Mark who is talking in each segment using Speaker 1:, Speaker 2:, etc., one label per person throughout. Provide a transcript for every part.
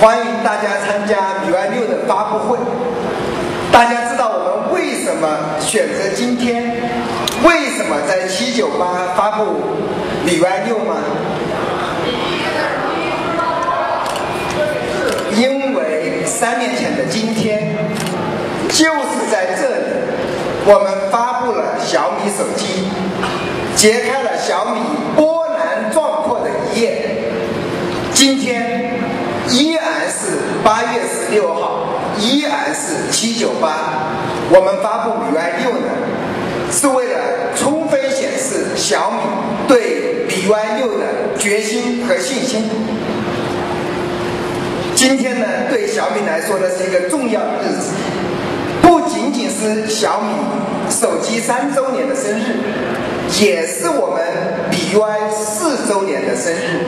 Speaker 1: 欢迎大家参加MIUI6的发布会。大家知道我们为什么选择今天，为什么在798发布MIUI6吗？因为3年前的今天，就是在这里，我们发布了小米手机，揭开了小米波澜壮阔的一页。今天依然是8月16号，依然是798。我们发布MIUI6呢，是为了充分显示小米对MIUI6的决心和信心。今天呢，对小米来说呢是一个重要的日子，不仅仅是小米手机3周年的生日，也是我们MIUI 4周年的生日。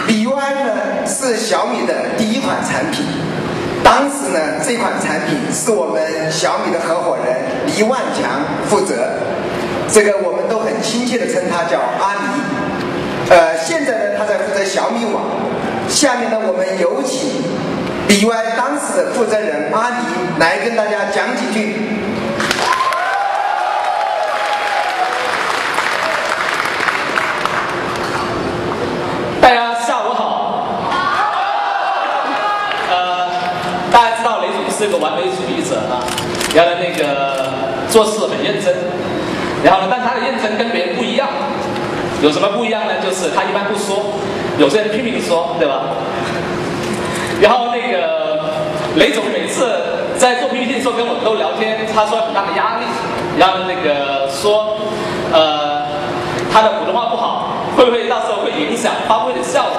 Speaker 1: MIUI 呢是小米的第一款产品，当时呢这款产品是我们小米的合伙人黎万强负责，这个我们都很亲切的称他叫阿黎。现在呢他在负责小米网。下面呢我们有请MIUI当时的负责人阿黎来跟大家讲几句。
Speaker 2: 大家下午好。大家知道雷总是个完美主义者啊，然后那个做事很认真，然后呢，但他的认真跟别人不一样。有什么不一样呢？就是他一般不说，有些人拼命说，对吧？然后那个雷总每次在做 PPT 的时候跟我都聊天，他说很大的压力，然后那个说他的普通话不好，会不会到时候会影响发布会的效果？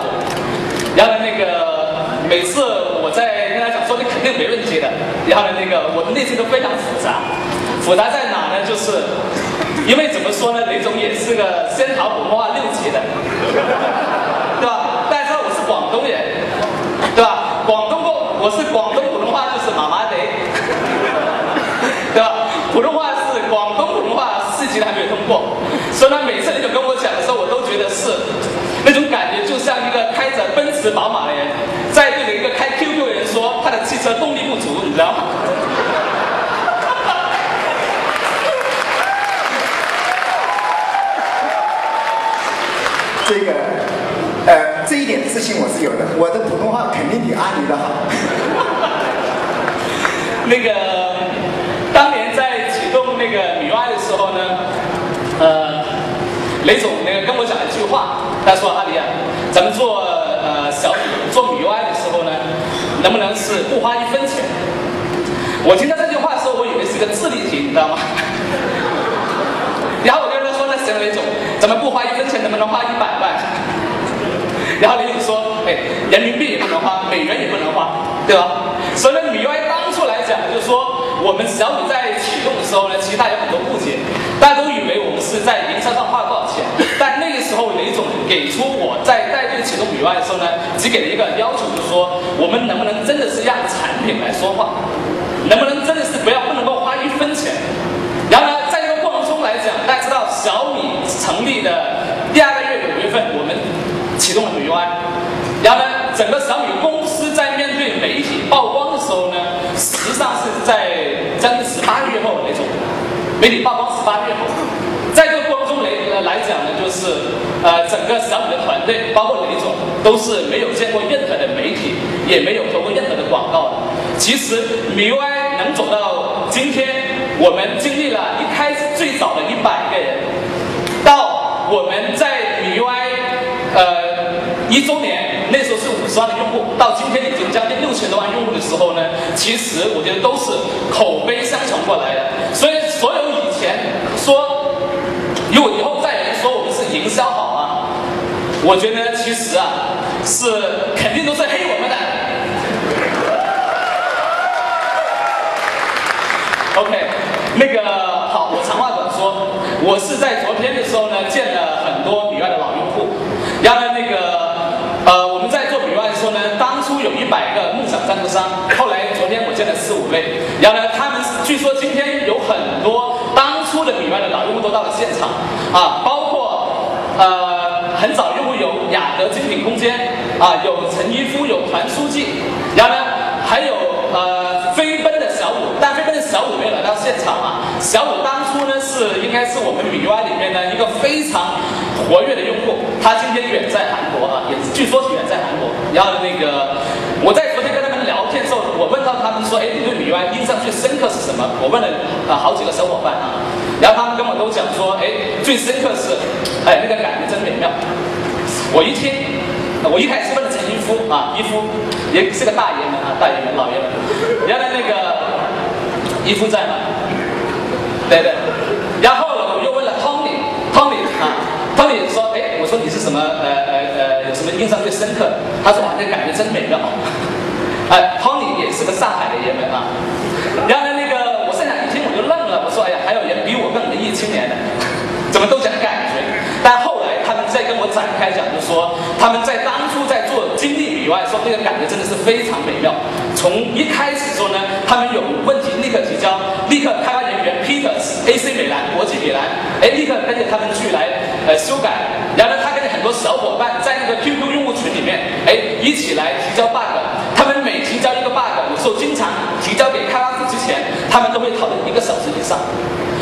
Speaker 2: 然后呢，那个每次我在跟他讲说你肯定没问题的，然后呢，那个我的内心都非常复杂，复杂在哪呢？就是因为怎么说呢，雷总也是个先考普通话6级的，对吧？大家知道我是广东人，对吧？我是广东普通话就是麻麻的，对吧？普通话是广东普通话4级的还没有通过，所以呢，每次雷总跟我讲的时候，我都觉得是那种感觉，就像一个开着奔驰宝马的人在对着一个开 QQ 的人说他的汽车动力不足，你知道吗？
Speaker 1: 这一点自信我是有的，我的普通话肯定比阿黎的好。
Speaker 2: 那个当年在启动那个MIUI的时候呢，雷总那个跟我讲了一句话，他说阿黎啊，咱们做小米做MIUI的时候呢，能不能是不花1分钱？我听到这句话的时候，我以为是个智力题，你知道吗？然后我跟他说，那行，雷总，咱们不花1分钱，能不能花100万？然后雷总说，人民币也不能花，美元也不能花，对吧？所以呢，MIUI当初来讲，就是说我们小米在启动的时候呢，其实大家有很多误解，大家都以为我们是在营销上花了多少钱，但那个时候雷总给出我在带队启动MIUI的时候呢，只给了一个要求，就是说我们能不能真的是让产品来说话，能不能真的是不能够花1分钱。然后呢，在这个过程中来讲，大家知道小米成立的第2个月5月份，我们启动了MIUI，然后呢，整个小米公司在面对媒体曝光的时候呢，实际上是在将近18个月后，雷总，媒体曝光18个月后，在这个过程中来讲呢，就是整个小米的团队，包括雷总，都是没有见过任何的媒体，也没有投过任何的广告的。其实MIUI能走到今天，我们经历了一开始最早的100个人，到我们在MIUI1周年，那时候是50万的用户，到今天已经将近6000多万用户的时候呢，其实我觉得都是口碑相传过来的。所以所有以前说，如果以后再有人说我们是营销好啊，我觉得其实啊是肯定都是黑我们的。OK， 那个好，我长话短说，我是在昨天的时候呢见了很多MIUI的老用户，然后呢那个我们在做MIUI的时候呢，当初有100个梦想赞助商，后来昨天我见了4、5位，然后呢他们据说今天有很多当初的MIUI的老用户都到了现场啊，包括很早用户有雅阁精品空间，啊，有陈一夫，有团书记，然后呢还有飞奔的小五，但飞奔的小五没有来到现场啊。小五当初呢应该是我们米 UI 里面的一个非常活跃的用户，他今天远在韩国啊，也据说是远在韩国。然后我在昨天跟他们聊天的时候，我问到他们说，你对米 UI 印象最深刻是什么？我问了好几个小伙伴啊，然后他们跟我都讲说，最深刻是，那个感觉真美妙。我一听。我一开始问了陈一夫啊，一夫也是个大爷们啊，大爷们老爷们。原来一夫在吗？对。然后我又问了 Tony 啊 ，Tony 说，我说你是什么有什么印象最深刻？他说那感觉真美妙。Tony 也是个上海的爷们啊。然后我现场一听我就愣了，我说还有人比我更文艺青年的，怎么都讲感觉？但后来他们在跟我展开讲，就说他们在当初在做经历以外，说那个感觉真的是非常美妙。从一开始说呢，他们有问题立刻提交，立刻开发人员 Peters、AC 美兰、国际米兰，立刻跟着他们去来修改。然后呢，他跟很多小伙伴在QQ 用户群里面，一起来提交 bug。他们每提交一个 bug，有时候经常提交给开发组之前，他们都会讨论1个小时以上。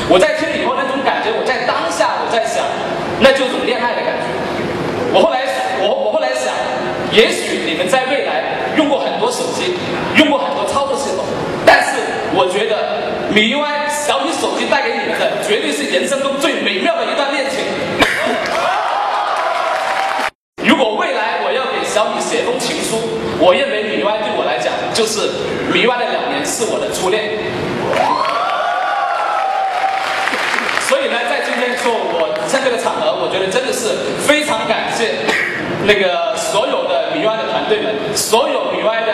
Speaker 2: 我在听以后那种感觉，我在当下我在想，那就是种恋爱的感觉。我后来想，也许你们在未来用过很多手机，用过很多操作系统，但是我觉得米 UI 小米手机带给你们的，绝对是人生中最美妙的一段恋情。如果未来我要给小米写封情书，我认为米 UI 对我来讲，就是米 UI 的2年是我的初恋。所以呢，在今天说，我趁这个场合，我觉得真的是非常感谢所有的米 UI 的团队们，所有米 UI 的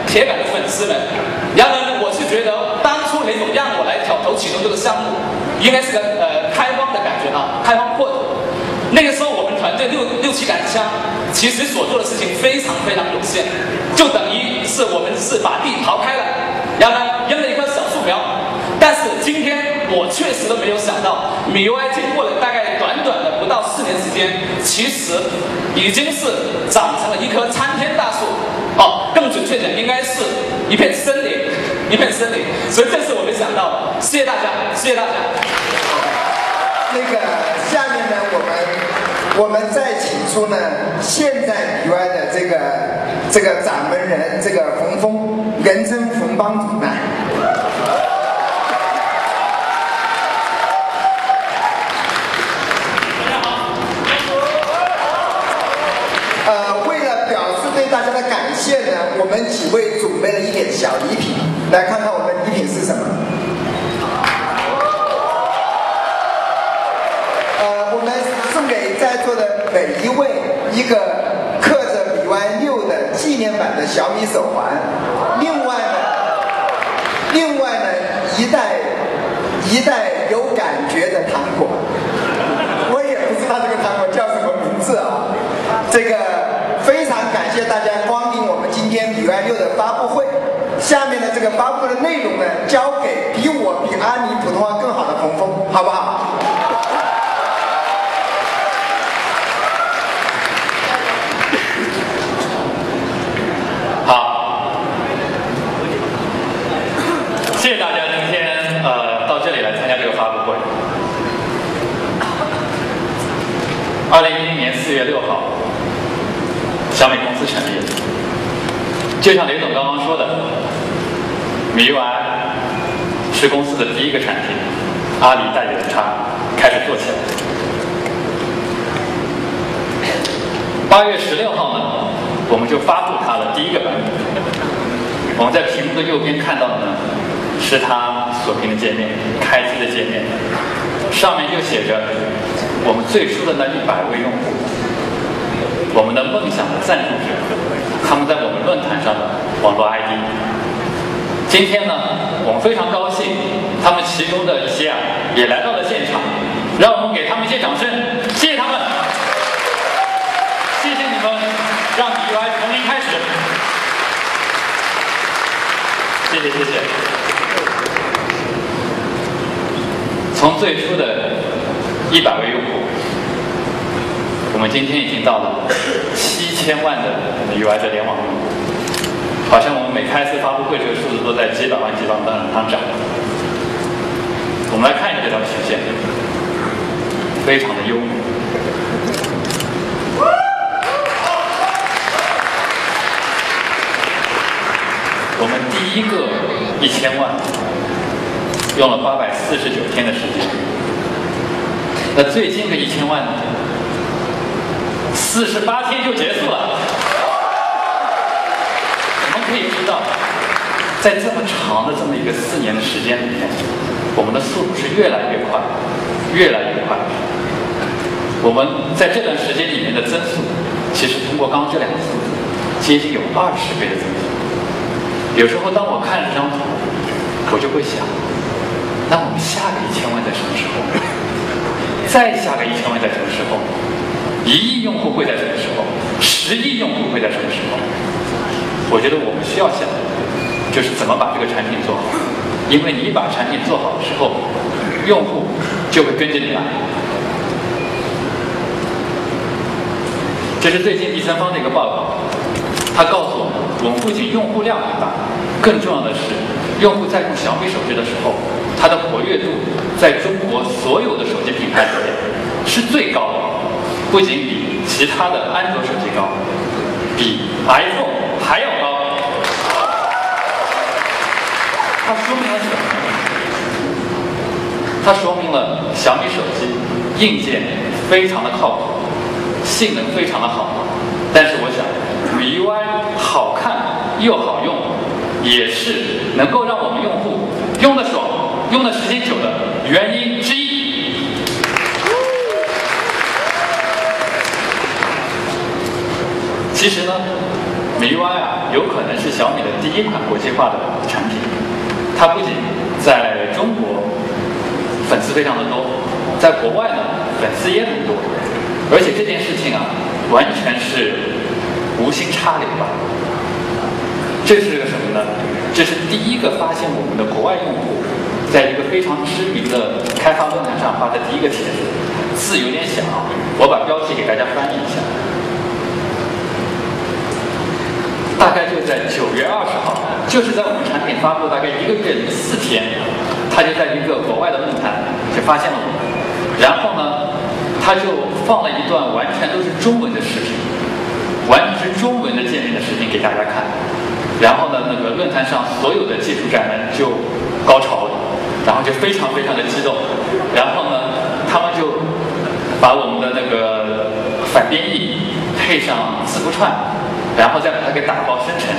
Speaker 2: 铁杆的粉丝们。然后呢，我是觉得当初雷总让我来挑头启动这个项目，应该是个开荒的感觉啊，开荒破土。那个时候我们团队6、7杆枪，其实所做的事情非常非常有限，就等于是我们是把地刨开了，然后呢扔了一棵小树苗。但是今天我确实都没有想到，米 UI 经过了大概短的不到4年时间，其实已经是长成了一棵参天大树，更准确讲应该是一片森林，所以这是我没想到的。谢谢大家，谢谢大家。
Speaker 1: 下面呢，我们再请出呢现在米 UI 的这个掌门人，冯峰，人称冯帮主呢。为了表示对大家的感谢呢，我们几位准备了一点小礼品，来看看我们的礼品是什么。我们送给在座的每一位一个刻着米 UI 6的纪念版的小米手环，另外呢，一袋有感觉的糖果，我也不知道这个糖果叫什么名字啊。非常感谢大家光临我们今天米 UI 6的发布会。下面的这个发布的内容呢，交给比阿尼普通话更好的冯峰，好不好？
Speaker 3: 好，谢谢大家今天到这里来参加这个发布会。2010年4月6号，小米公司成立。就像雷总刚刚说的，米 UI 是公司的第一个产品，阿里带着它开始做起来。8月16号呢，我们就发布它的第一个版本。我们在屏幕的右边看到的呢，是它锁屏的界面，开机的界面，上面就写着我们最初的那100位用户，我们的梦想的赞助者，他们在我们论坛上的网络 ID。今天呢，我们非常高兴，他们其中的一些也来到了现场，让我们给他们一些掌声，谢谢他们，谢谢你们，让米 UI 从零开始，谢谢。从最初的100位用户，我们今天已经到了7000 1000万的 UI 的联网用户，好像我们每开一次发布会，这个数字都在几百万往上涨。我们来看一下这条曲线，非常的优美。我们第一个1000万用了849天的时间，那最近的1000万48天就结束了。我们可以知道，在这么长的这么一个4年的时间里面，我们的速度是越来越快，越来越快。我们在这段时间里面的增速，其实通过刚刚这两个数字，接近有20倍的增速。有时候当我看这张图，我就会想，那我们下个1000万在什么时候？再下个1000万在什么时候？1亿用户会在什么时候？10亿用户会在什么时候？我觉得我们需要想的就是怎么把这个产品做好，因为你把产品做好之后，用户就会跟着你来。这是最近第三方的一个报告，它告诉我们，我们不仅用户量很大，更重要的是，用户在用小米手机的时候，它的活跃度在中国所有的手机品牌里面是最高的，不仅比其他的安卓手机高，比 iPhone 还要高。它说明了什么？它说明了小米手机硬件非常的靠谱，性能非常的好。但是我想，MIUI 好看又好用，也是能够让我们用户用得爽、用的时间久的原因之一。其实呢，MIUI 有可能是小米的第一款国际化的产品。它不仅在中国粉丝非常的多，在国外呢粉丝也很多，而且这件事情完全是无心插柳吧。这是个什么呢？这是第一个发现我们的国外用户在一个非常知名的开发论坛上发的第一个帖子，字有点小，我把标题给大家翻译一下。大概就在9月20号，就是在我们产品发布大概1个月4天，他就在一个国外的论坛就发现了我们，然后呢，他就放了一段完全都是中文的视频，完全是中文的界面的视频给大家看，然后呢，那个论坛上所有的技术宅们就高潮了，然后就非常非常的激动，然后呢，他们就把我们的那个反编译配上字符串。然后再把它给打包生成，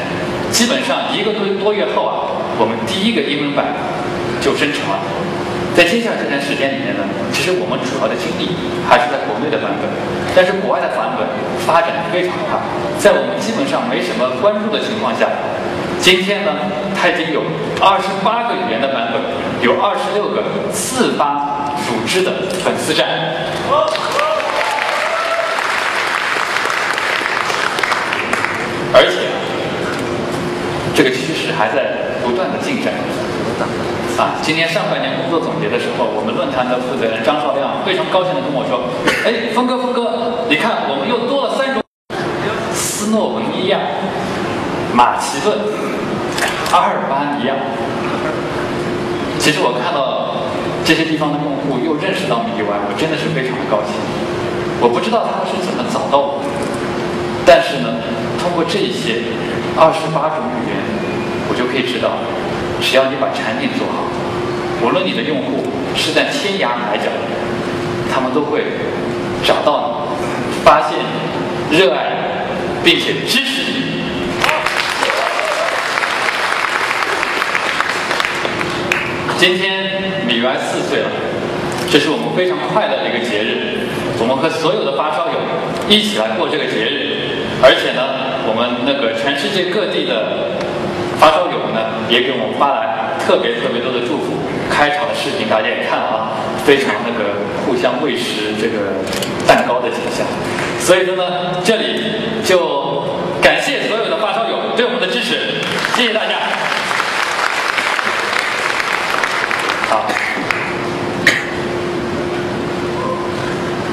Speaker 3: 基本上1个多月后我们第一个英文版就生成了。在接下来这段时间里面呢，其实我们主要的精力还是在国内的版本，但是国外的版本发展非常快，在我们基本上没什么关注的情况下，今天呢，它已经有28个语言的版本，有26个自发组织的粉丝站。而且这个趋势还在不断的进展。今年上半年工作总结的时候，我们论坛的负责人张少亮非常高兴的跟我说：“哎，峰哥，你看我们又多了3种，斯诺文尼亚、马其顿、阿尔巴尼亚。”其实我看到这些地方的用户又认识到MIUI，我真的是非常的高兴。我不知道他们是怎么找到我的，但是呢，通过这些28种语言，我就可以知道，只要你把产品做好，无论你的用户是在天涯海角，他们都会找到你，发现你，热爱你，并且支持你。今天MIUI 4岁了，这是我们非常快乐的一个节日，我们和所有的发烧友一起来过这个节日。而且呢，我们那个全世界各地的发烧友呢，也给我们发来特别多的祝福。开场的视频大家也看了非常那个互相喂食这个蛋糕的景象。所以说呢，这里就感谢所有的发烧友对我们的支持，谢谢大家。好，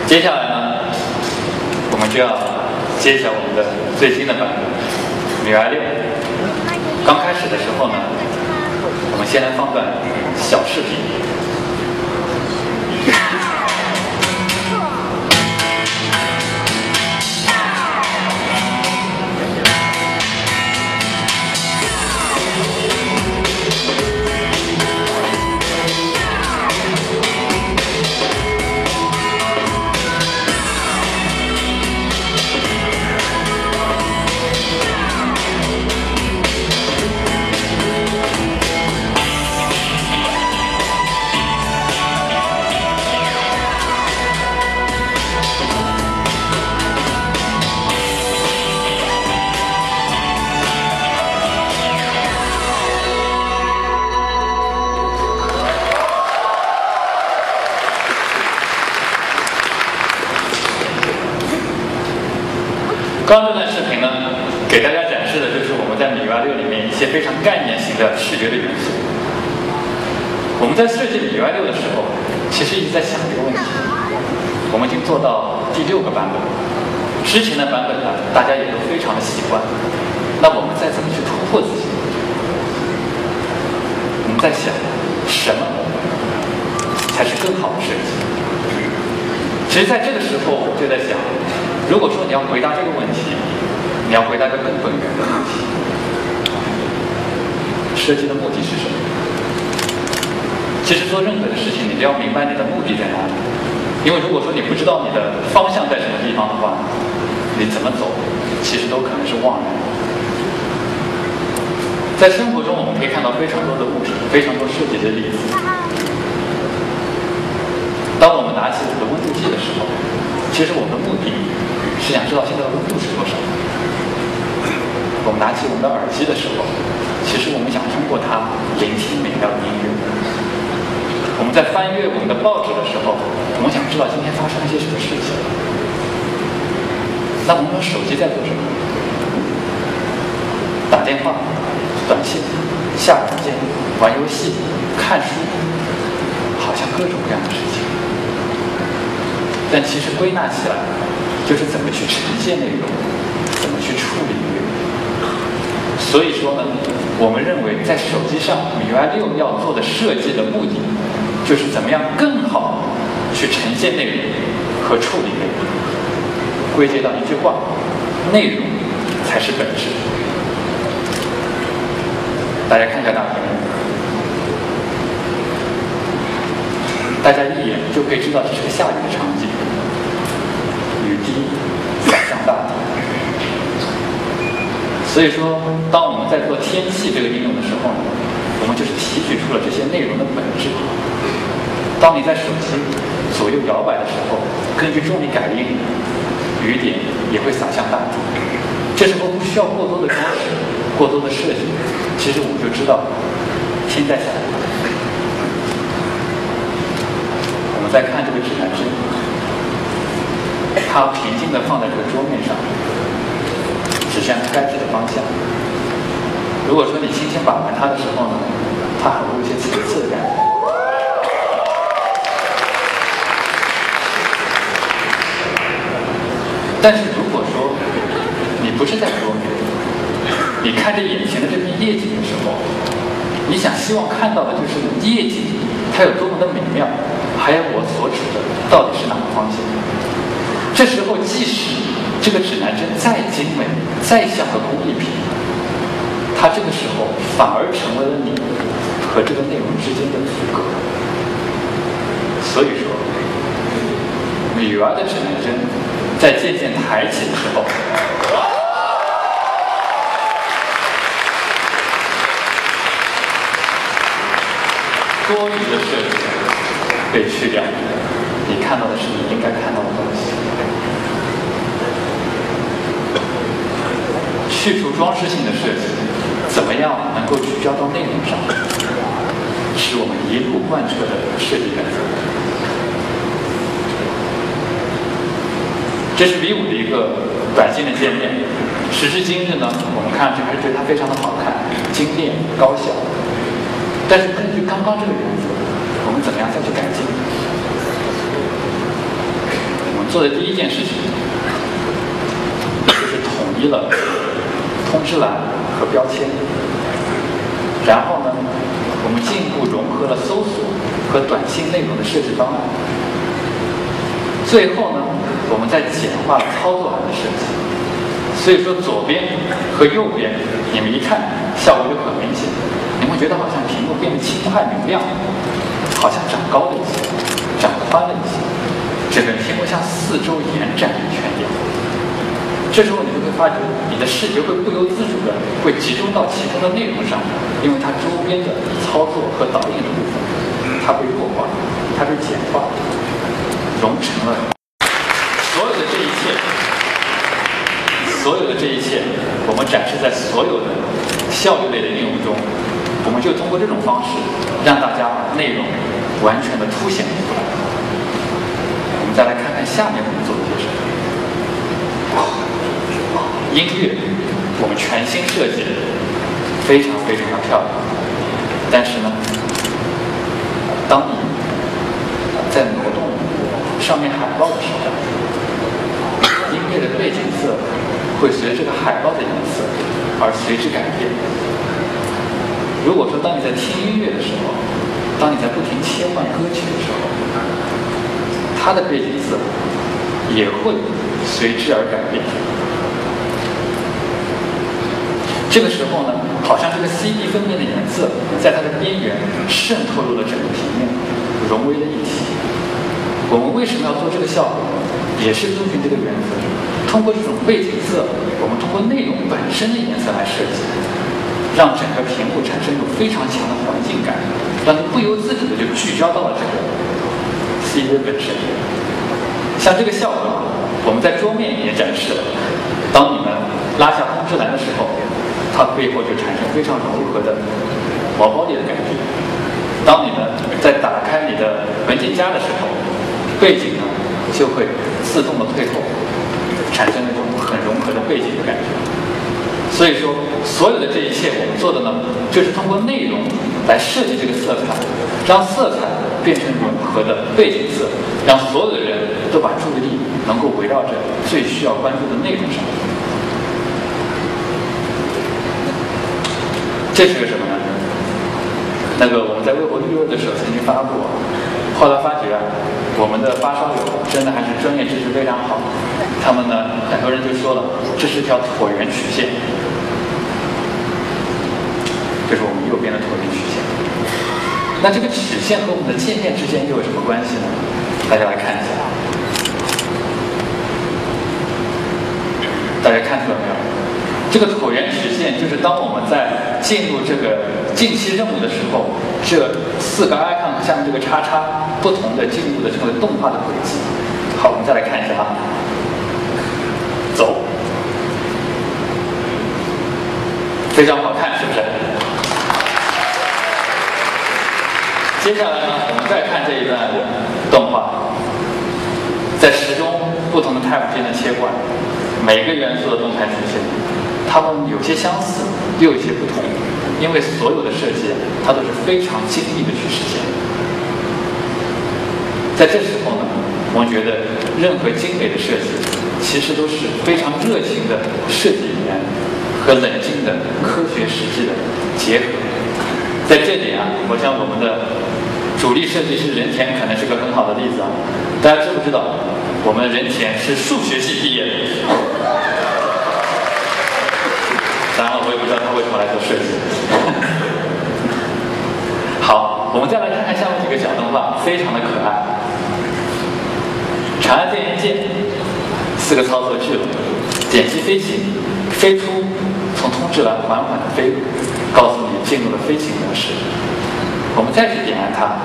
Speaker 3: 接下来呢，我们就要揭晓我们的最新的版本MIUI 6。刚开始的时候呢，我们先来放段小视频。刚刚这段视频呢，给大家展示的就是我们在MIUI 6里面一些非常概念型的视觉的元素。我们在设计MIUI 6的时候，其实一直在想这个问题。我们已经做到第6个版本，之前的版本呢，大家也都非常的习惯。那我们再怎么去突破自己？我们在想，什么才是更好的设计？其实，在这个时候，我就在想。如果说你要回答这个问题，你要回答一个更本源的问题：设计的目的是什么？其实做任何的事情，你都要明白你的目的在哪里。因为如果说你不知道你的方向在什么地方的话，你怎么走，其实都可能是枉然。在生活中，我们可以看到非常多的物质，非常多设计的例子。当我们拿起这个温度计的时候，其实我们的目的是想知道现在的温度是多少。我们拿起我们的耳机的时候，其实我们想通过它聆听美妙的音乐。我们在翻阅我们的报纸的时候，我们想知道今天发生了一些什么事情。那我们的手机在做什么？打电话、短信、下软件、玩游戏、看书，好像各种各样的事情。但其实归纳起来，就是怎么去呈现内容，怎么去处理内容。所以说呢，我们认为在手机上MIUI 6要做的设计的目的，就是怎么样更好去呈现内容和处理内容。归结到一句话：内容才是本质。大家看一下大屏幕，大家一眼就可以知道这是个下雨的场景。雨滴洒向大地。所以说，当我们在做天气这个应用的时候呢，我们就是提取出了这些内容的本质。当你在手机左右摇摆的时候，根据重力感应，雨点也会洒向大地。这时候不需要过多的装饰、过多的设计，其实我们就知道天在下雨。我们再看这个指南针。它平静地放在这个桌面上，指向该指的方向。如果说你轻轻把玩它的时候呢，它还会有一些层次的感觉。但是如果说你不是在桌面，你看着眼前的这片夜景的时候，你希望看到的就是夜景它有多么的美妙，还有我所指的到底是哪个方向。这时候，即使这个指南针再精美、再像个工艺品，它这个时候反而成为了你和这个内容之间的阻隔。所以说，MIUI 的指南针在渐渐抬起的时候，多余的设计被去掉，你看到的是你应该看到的东西。去除装饰性的设计，怎么样能够聚焦到内容上，是我们一路贯彻的设计原则。这是 V5的一个短信的界面，时至今日呢，我们看上去还是觉得它非常的好看、精炼、高效。但是根据刚刚这个原则，我们怎么样再去改进？我们做的第一件事情，一了通知栏和标签，然后呢，我们进一步融合了搜索和短信内容的设计方案。最后呢，我们再简化了操作栏的设计。所以说，左边和右边，你们一看效果就很明显，你会觉得好像屏幕变得轻快明亮，好像长高了一些，长宽了一些，整个屏幕向四周延展一圈一样。这时候你就会发觉，你的视觉会不由自主的会集中到其中的内容上，因为它周边的操作和导引的部分，它被弱化，它被简化，融成了所有的这一切。所有的这一切，我们展示在所有的效率类的应用中，我们就通过这种方式，让大家把内容完全的凸显出来。我们再来看看下面我们做了些什么。音乐，我们全新设计的，非常非常的漂亮。但是呢，当你在挪动上面海报的时候，音乐的背景色会随着这个海报的颜色而随之改变。如果说当你在听音乐的时候，当你在不停切换歌曲的时候，它的背景色也会随之而改变。这个时候呢，好像这个 CD 封面的颜色在它的边缘渗透入了整个平面，融为了一体。我们为什么要做这个效果？也是遵循这个原则，通过这种背景色，我们通过内容本身的颜色来设计，让整个屏幕产生一种非常强的环境感，让你不由自主的就聚焦到了这个 CD 本身。像这个效果，我们在桌面也展示了。当你们拉下通知栏的时候，它背后就产生非常柔和的毛包里的感觉。当你们在打开你的文件夹的时候，背景呢就会自动的退后，产生那种很融合的背景的感觉。所以说，所有的这一切我们做的呢，就是通过内容来设计这个色彩，让色彩变成融合的背景色，让所有的人都把注意力能够围绕着最需要关注的内容上。这是个什么呢？那个我们在微博预热的时候曾经发布，后来发觉我们的发烧友真的还是专业知识非常好。他们呢，很多人就说了，这是条椭圆曲线，这是我们右边的椭圆曲线。那这个曲线和我们的界面之间又有什么关系呢？大家来看一下，大家看出来没有？这个椭圆曲线就是当我们在进入这个近期任务的时候，这4个 icon 下面这个叉叉不同的进入的成为动画的轨迹。好，我们再来看一下啊，走，非常好看，是不是？接下来呢，我们再看这一段动画，在时钟不同的 tab 间的切换，每个元素的动态出现。它们有些相似，又有些不同，因为所有的设计它都是非常精密的去实现。在这时候呢，我们觉得任何精美的设计，其实都是非常热情的设计语言和冷静的科学实际的结合。在这点啊，我想我们的主力设计师任田可能是个很好的例子啊。大家知不知道，我们任田是数学系毕业的？当然了，我也不知道他为什么来做设计。好，我们再来看看下面几个小动画，非常的可爱。长按电源键，4个操作去了，点击飞行，飞出，从通知栏缓缓的飞入，告诉你进入了飞行模式。我们再去点按它，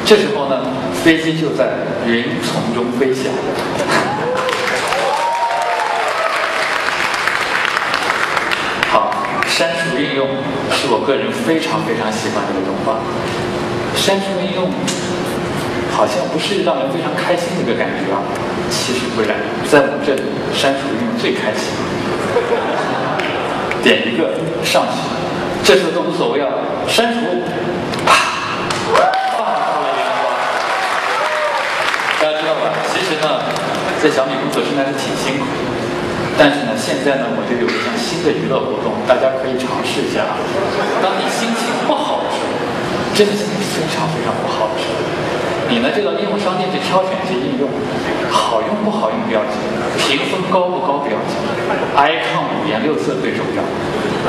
Speaker 3: 这时候呢，飞机就在云丛中飞翔。好，删除应用是我个人非常非常喜欢的一个动画。删除应用好像不是让人非常开心的一个感觉啊，其实不然，在我这里删除应用最开心。点一个上去，这时候都无所谓啊，删除，啪，放出了烟花。其实呢，在小米工作真的是挺辛苦的。但是呢，现在呢，我就有一项新的娱乐活动，大家可以尝试一下。当你心情不好的时候，真的心情非常非常不好的时候，你呢就到应用商店去挑选一些应用，好用不好用不要紧，评分高不高不要紧 ，icon 五颜六色最重要。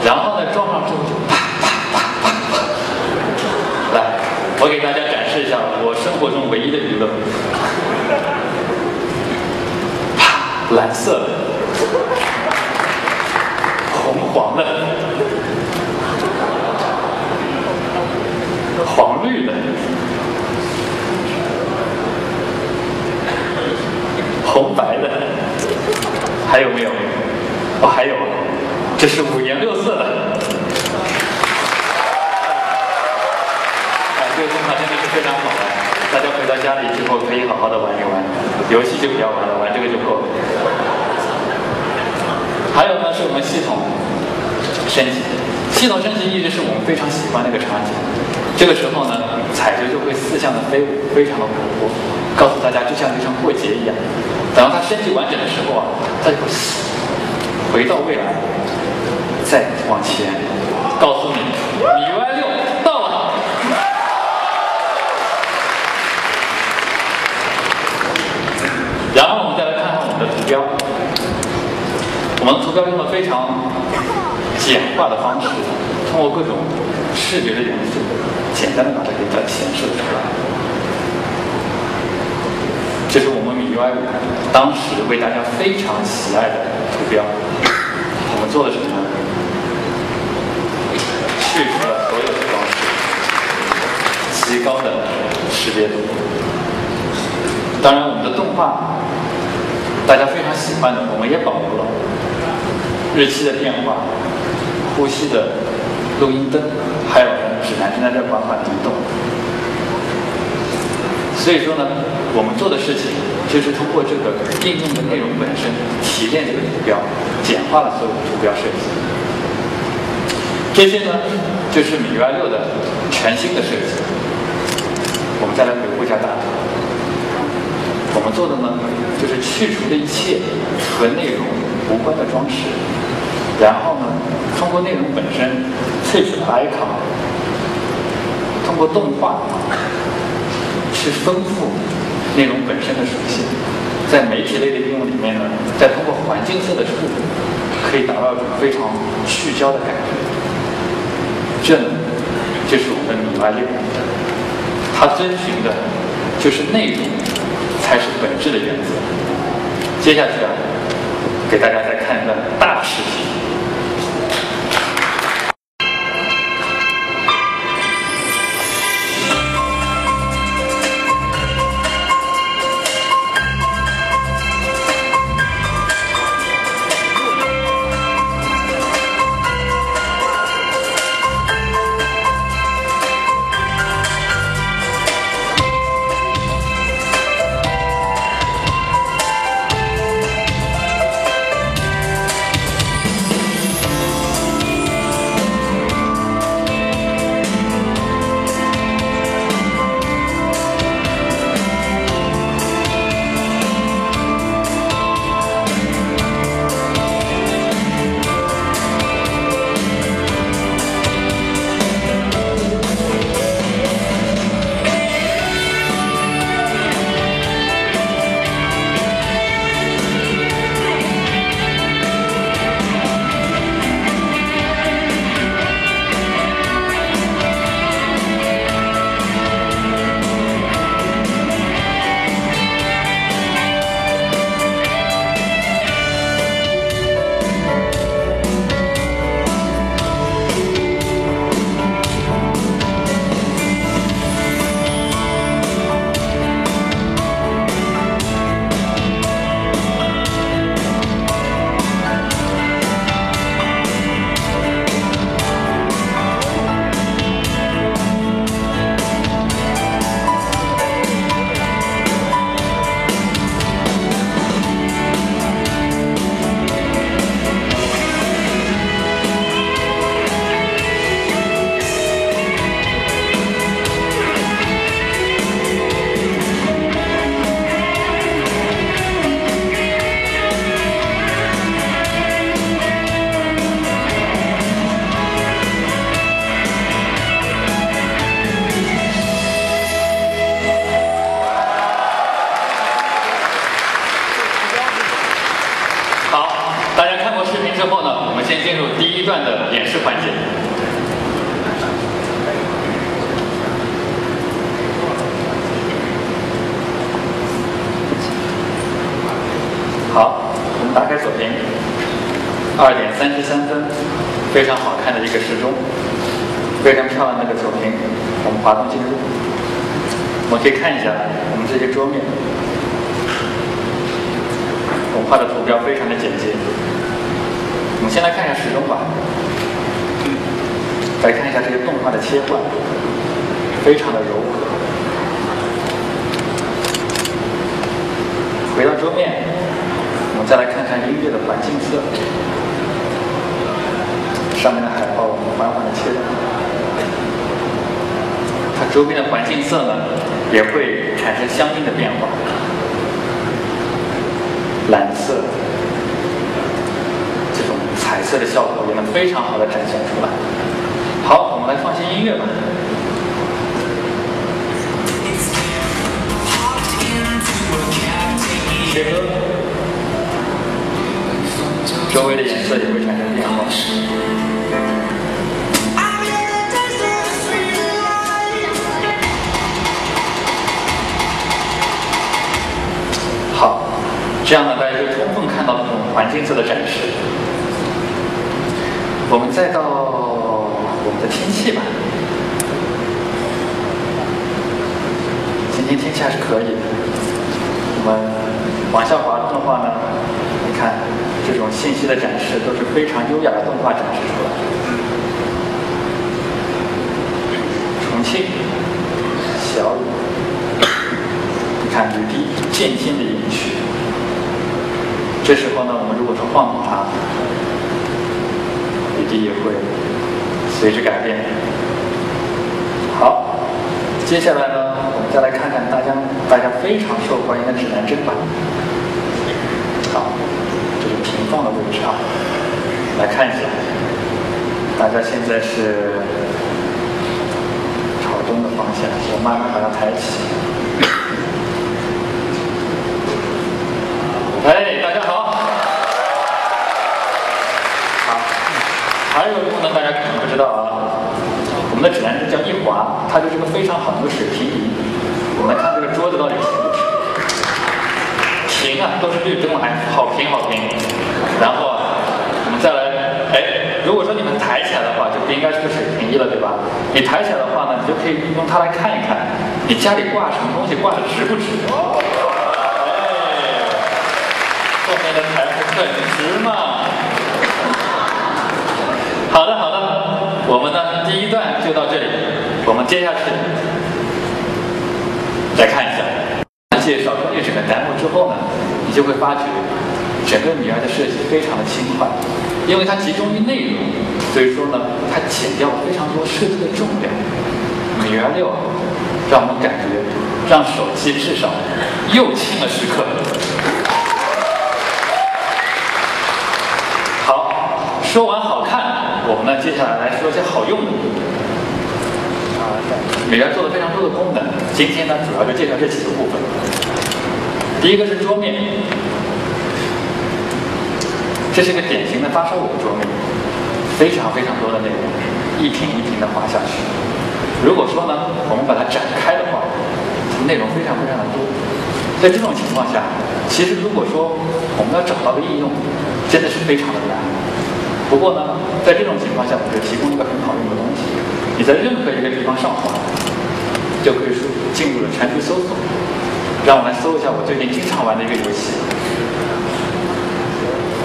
Speaker 3: 然后呢，装上之后就啪啪啪啪啪。来，我给大家展示一下我生活中唯一的娱乐。啪，蓝色的，红黄的，黄绿的。红白的，还有没有？哦，还有，这是五颜六色的。哎，这个动画真的是非常好玩，大家回到家里之后可以好好的玩一玩，游戏就不要玩了，玩这个就够了。还有呢，是我们系统升级，系统升级一直是我们非常喜欢的一个场景。这个时候呢，彩球就会四向的飞舞，非常的活泼，告诉大家就像一场过节一样。等到它升级完整的时候啊，它就会回到未来，再往前，告诉你米 UI 6到了。然后我们再来看看我们的图标，我们的图标用了非常简化的方式，通过各种视觉的元素，简单的把它给它显示出来。这是我们米 UI 5当时为大家非常喜爱的图标。我们做了什么呢？去除了所有的装饰，极高的识别度。当然，我们的动画大家非常喜欢的，我们也保留了日期的变化、呼吸的录音灯，还有指南针在这缓缓移动。所以说呢，我们做的事情就是通过这个应用的内容本身提炼这个图标，简化了所有的图标设计。这些呢，就是米 UI 6的全新的设计。我们再来回顾一下大图。我们做的呢，就是去除了一切和内容无关的装饰，然后呢，通过内容本身萃取了 icon， 通过动画去丰富内容本身的属性，在媒体类的应用里面呢，再通过环境色的处理，可以达到一种非常聚焦的感觉。这呢，就是我们米 UI 6，它遵循的就是内容才是本质的原则。接下去啊，给大家再看一段大视频。之后呢，我们先进入第一段的演示环节。好，我们打开左屏，2点33分，非常好看的一个时钟，非常漂亮的一个左屏。我们滑动进入，我们可以看一下我们这些桌面，我们画的图标非常的简洁。我们先来看一下时钟吧，来看一下这个动画的切换，非常的柔和。回到桌面，我们再来看看音乐的环境色，上面的海报我们缓缓的切换，它周边的环境色呢也会产生相应的变化，蓝色。彩色的效果也能非常好的展现出来。好，我们来放些音乐吧。切歌，周围的颜色也会产生变化。好，这样呢，大家就充分看到这种环境色的展示。我们再到我们的天气吧。今天天气还是可以的。我们往下滑动的话呢，你看这种信息的展示都是非常优雅的动画展示出来。重庆小雨，你看雨滴渐渐的隐去。这时候呢，我们如果说晃动它，雨滴也会随之改变。好，接下来呢，我们再来看看大家非常受欢迎的指南针吧。好，这是平放的位置啊。来看一下，大家现在是朝东的方向，我慢慢把它抬起。哎，大家好。还有一个功能大家可能不知道啊，我们的指南针叫一滑，它就是个非常好的一个水平仪。我们来看这个桌子到底平不平？平啊，都是绿灯了，哎，好平好平。然后啊，我们再来，哎，如果说你们抬起来的话，就不应该是个水平仪了，对吧？你抬起来的话呢，你就可以用它来看一看，你家里挂什么东西挂的直不直？哎，后面的台子很直嘛。好的，好的，我们呢第一段就到这里，我们接下去来看一下介绍关于整个弹幕之后呢，你就会发觉整个米 UI 的设计非常的轻快，因为它集中于内容，所以说呢它减掉了非常多设计的重量。米 UI 6让我们感觉让手机至少又轻了10克。好，说完好看。我们呢，接下来说一些好用的。米 UI 做了非常多的功能，今天呢主要就介绍这几个部分。第一个是桌面，这是一个典型的发烧友的桌面，非常非常多的内容，一屏一屏的滑下去。如果说呢，我们把它展开的话，内容非常非常的多。在这种情况下，其实如果说我们要找到个应用，真的是非常的难。不过呢，在这种情况下，我就提供一个很好用的东西。你在任何一个地方上滑，就可以说进入了全局搜索。让我来搜一下我最近经常玩的一个游戏。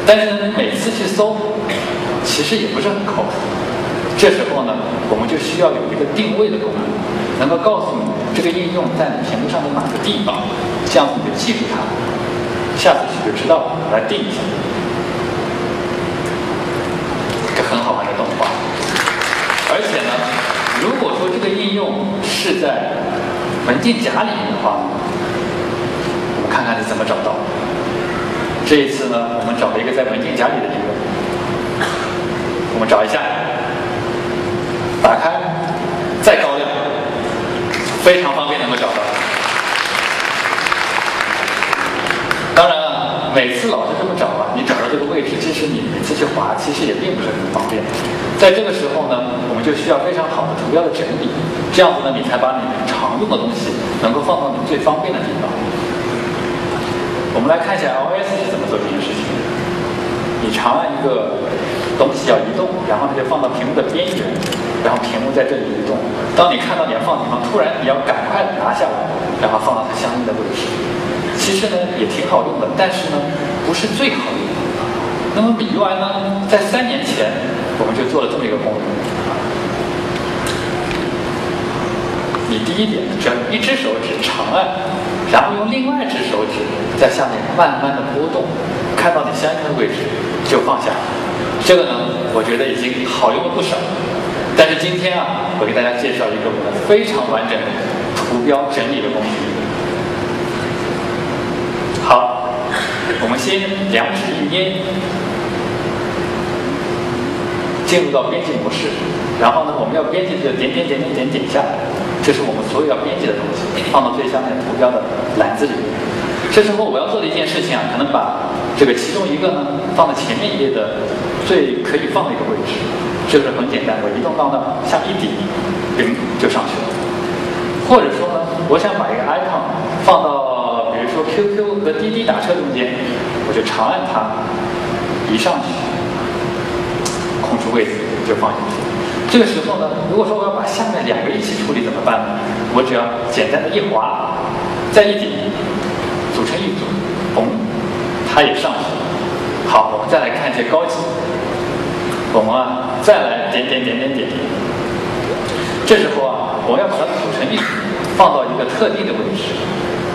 Speaker 3: 但是呢，每次去搜，其实也不是很靠谱。这时候呢，我们就需要有一个定位的功能，能够告诉你这个应用在你屏幕上的哪个地方，这样你就记住它，下次你就知道了，来定一下。很好玩的动画，而且呢，如果说这个应用是在文件夹里面的话，我们看看是怎么找到。这一次呢，我们找了一个在文件夹里的应用，我们找一下，打开，再高亮，非常方便能够找到。当然了，每次老是这么找啊，你找到这个位置，即使你每次去滑，其实也并不是很方便。在这个时候呢，我们就需要非常好的图标的整理，这样子呢，你才把你常用的东西能够放到你最方便的地方。我们来看一下 iOS 是怎么做这件事情的。你长按一个东西要移动，然后呢就放到屏幕的边缘，然后屏幕在这里移动。当你看到你要放的地方，突然你要赶快拿下来，然后放到它相应的位置。其实呢也挺好用的，但是呢不是最好用的。那么MIUI呢，在3年前我们就做了这么一个功能。你第一点，只要一只手指长按，然后用另外一只手指在下面慢慢的拨动，看到你相应的位置就放下。这个呢，我觉得已经好用了不少。但是今天啊，我给大家介绍一个我们非常完整的图标整理的工具。好，我们先两指一捏，进入到编辑模式。然后呢，我们要编辑的点下来，这是我们所有要编辑的东西，放到最下面图标的篮子里面。这时候我要做的一件事情啊，可能把这个其中一个呢放在前面一页的最可以放的一个位置。这个很简单，我移动到那下一点，就上去了。或者说呢，我想把一个 icon 放到比如说 QQ 和滴滴打车中间，我就长按它，移上去，空出位置就放进去。这个时候呢，如果说我要把下面两个一起处理怎么办呢？我只要简单的一滑，再一点，组成一组，嘣，它也上去了。好，我们再来看一些高级。我们啊，再来点。这时候啊，我要把它组成一组，放到一个特定的位置。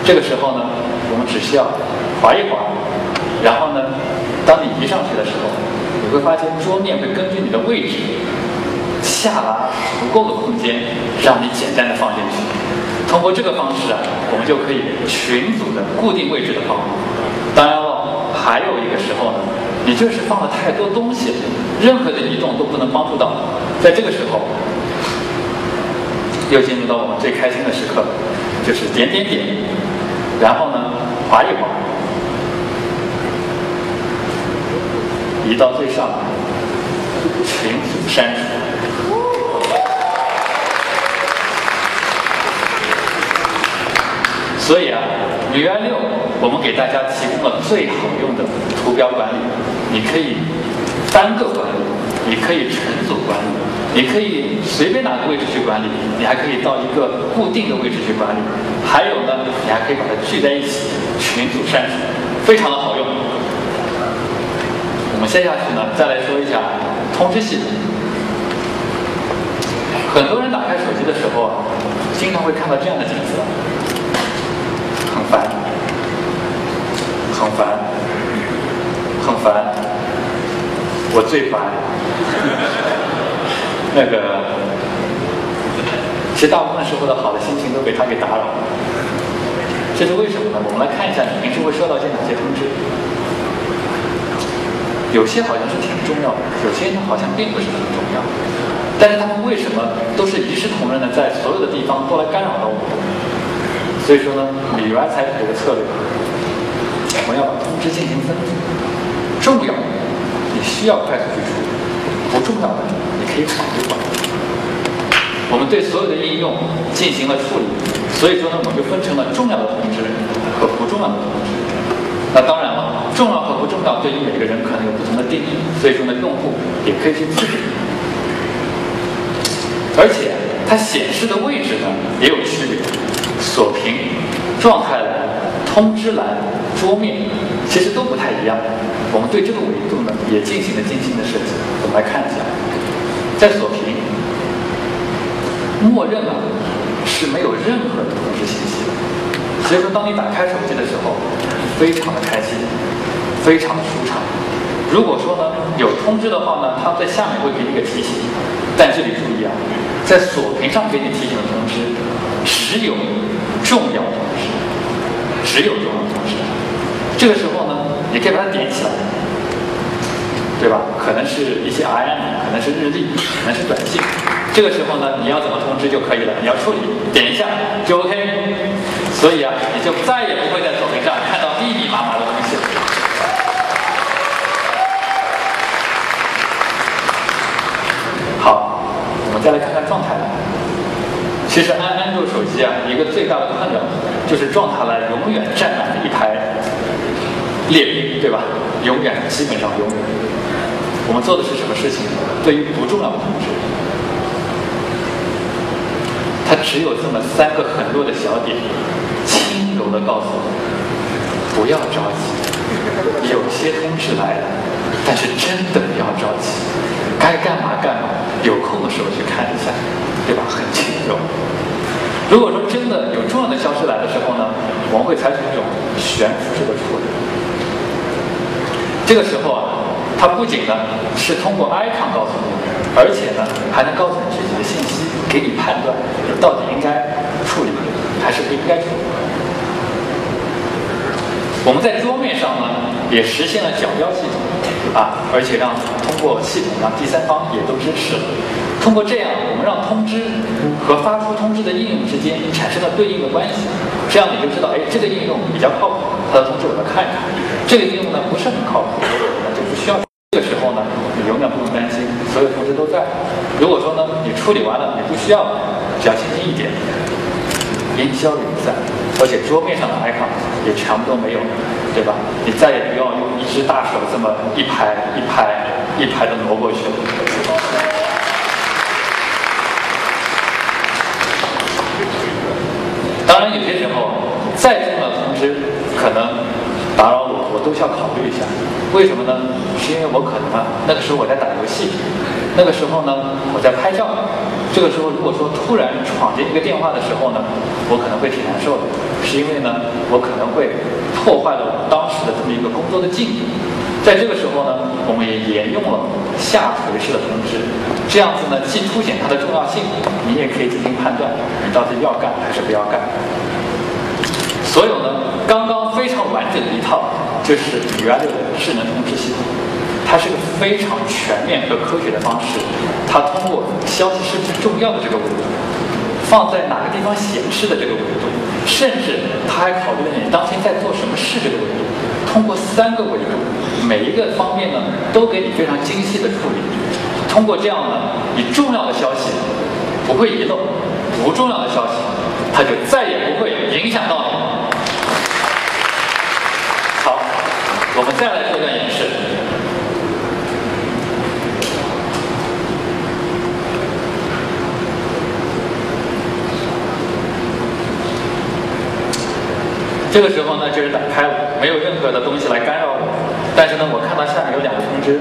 Speaker 3: 这个时候呢，我们只需要滑一滑，然后呢，当你移上去的时候，你会发现桌面会根据你的位置下拉足够的空间，让你简单的放进去。通过这个方式啊，我们就可以群组的固定位置的放。当然了，还有一个时候呢，你就是放了太多东西，任何的移动都不能帮助到。在这个时候，又进入到我们最开心的时刻，就是点，然后呢，滑一滑，移到最上，群组删除。所以啊，MIUI 6我们给大家提供了最好用的图标管理。你可以单个管理，你可以成组管理，你可以随便哪个位置去管理，你还可以到一个固定的位置去管理。还有呢，你还可以把它聚在一起，群组删除，非常的好用。我们接下去呢，再来说一下通知系统。很多人打开手机的时候啊，经常会看到这样的景色。很烦，我最烦。其实大部分时候的好的心情都被他给打扰了。这是为什么呢？我们来看一下你平时会收到些哪些通知。有些好像是挺重要的，有些呢好像并不是很重要。但是他们为什么都是一视同仁的，在所有的地方都来干扰到我？所以说呢，MIUI采取这个策略，我们要把通知进行分组。重要的你需要快速去处理，不重要的你可以缓一缓。我们对所有的应用进行了处理，所以说呢，我们就分成了重要的通知和不重要的通知。那当然了，重要和不重要对于每个人可能有不同的定义，所以说呢，用户也可以去自定义。而且它显示的位置呢也有区别。锁屏、状态栏、通知栏、桌面，其实都不太一样。我们对这个维度呢也进行了精心的设计。我们来看一下，在锁屏，默认啊是没有任何的通知信息的。所以说，当你打开手机的时候，非常的开心，非常的舒畅。如果说呢有通知的话呢，它在下面会给你一个提醒，但这里注意啊，在锁屏上给你提醒的通知，只有重要通知，这个时候呢，你可以把它点起来，对吧？可能是一些 IM， 可能是日历，可能是短信。这个时候呢，你要怎么通知就可以了，你要处理，点一下就 OK。所以啊，你就再也不会在锁屏上看到密密麻麻的东西了。再来看看状态栏。其实安卓手机啊，一个最大的困扰就是状态栏永远占满了一排列兵，对吧？永远，基本上永远。我们做的是什么事情？对于不重要的通知，它只有这么3个很弱的小点，轻柔地告诉我不要着急，有些通知来了，但是真的不要着急，该干嘛干嘛，有空的时候去看一下，对吧？很轻柔。如果说真的有重要的消息来的时候呢，我们会采取一种悬浮式的处理。这个时候啊，它不仅呢是通过 icon 告诉你，而且呢还能告诉你自己的信息，给你判断你到底应该处理还是不应该处理。我们在桌面上呢也实现了角标系统啊，而且通过系统让第三方也都支持了。通过这样，我们让通知和发出通知的应用之间产生了对应的关系，这样你就知道，这个应用比较靠谱，它的通知我要看一看；这个应用呢不是很靠谱，那就不需要。这个时候呢，你永远不用担心，所有通知都在。如果说呢，你处理完了，你不需要了，只要轻轻一点，烟消云散，而且桌面上的 icon 也全部都没有，对吧？你再也不要用一只大手这么一排的挪过去了。当然，有些时候再重要的通知可能打扰我都需要考虑一下。为什么呢？是因为我可能那个时候我在打游戏，那个时候呢我在拍照。这个时候如果说突然闯进一个电话的时候呢，我可能会挺难受的，是因为呢我可能会破坏了我当时的这么一个工作的进度。在这个时候呢，我们也沿用了下垂式的通知，这样子呢既凸显它的重要性，你也可以进行判断，你到底要干还是不要干。所有呢刚刚非常完整的一套就是UI6的智能通知系统，它是个非常全面和科学的方式。它通过消息是不是重要的这个维度，放在哪个地方显示的这个维度，甚至它还考虑了你当前在做什么事这个维度，通过3个维度，每一个方面呢都给你非常精细的处理。通过这样呢，你重要的消息不会遗漏，不重要的消息它就再也不会影响到你。好，我们再来做段演示。这个时候呢，就是打开了，没有任何的东西来干扰我。但是呢，我看到下面有2个通知，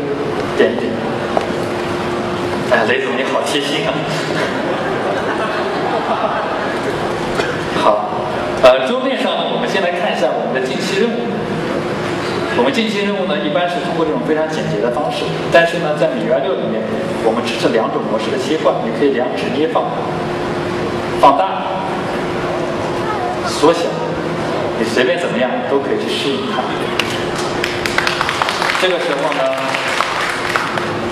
Speaker 3: 点一点。雷总你好贴心啊！好，桌面上呢，我们先来看一下我们的近期任务。我们近期任务呢，一般是通过这种非常简洁的方式，但是呢，在MIUI6里面，我们支持2种模式的切换，你可以2指捏放、放大、缩小。你随便怎么样都可以去适应它。这个时候呢，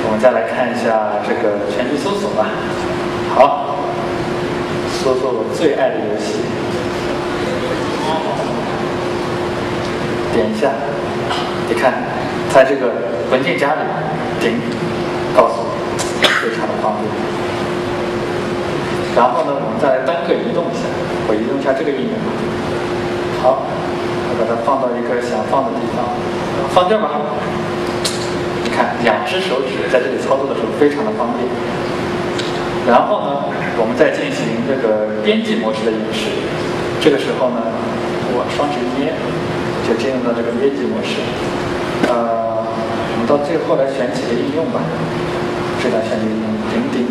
Speaker 3: 我们再来看一下这个全局搜索吧。好，搜索我最爱的游戏，点一下，你看，在这个文件夹里顶告诉我，非常的方便。然后呢，我们再来单个移动一下，我移动一下这个应用。好，我把它放到一个想放的地方，放这儿吧。你看，2只手指在这里操作的时候非常的方便。然后呢，我们再进行这个编辑模式的演示。这个时候呢，我双指捏就进入到这个编辑模式。我们到最后来选几个应用吧。这来选几个应用，顶。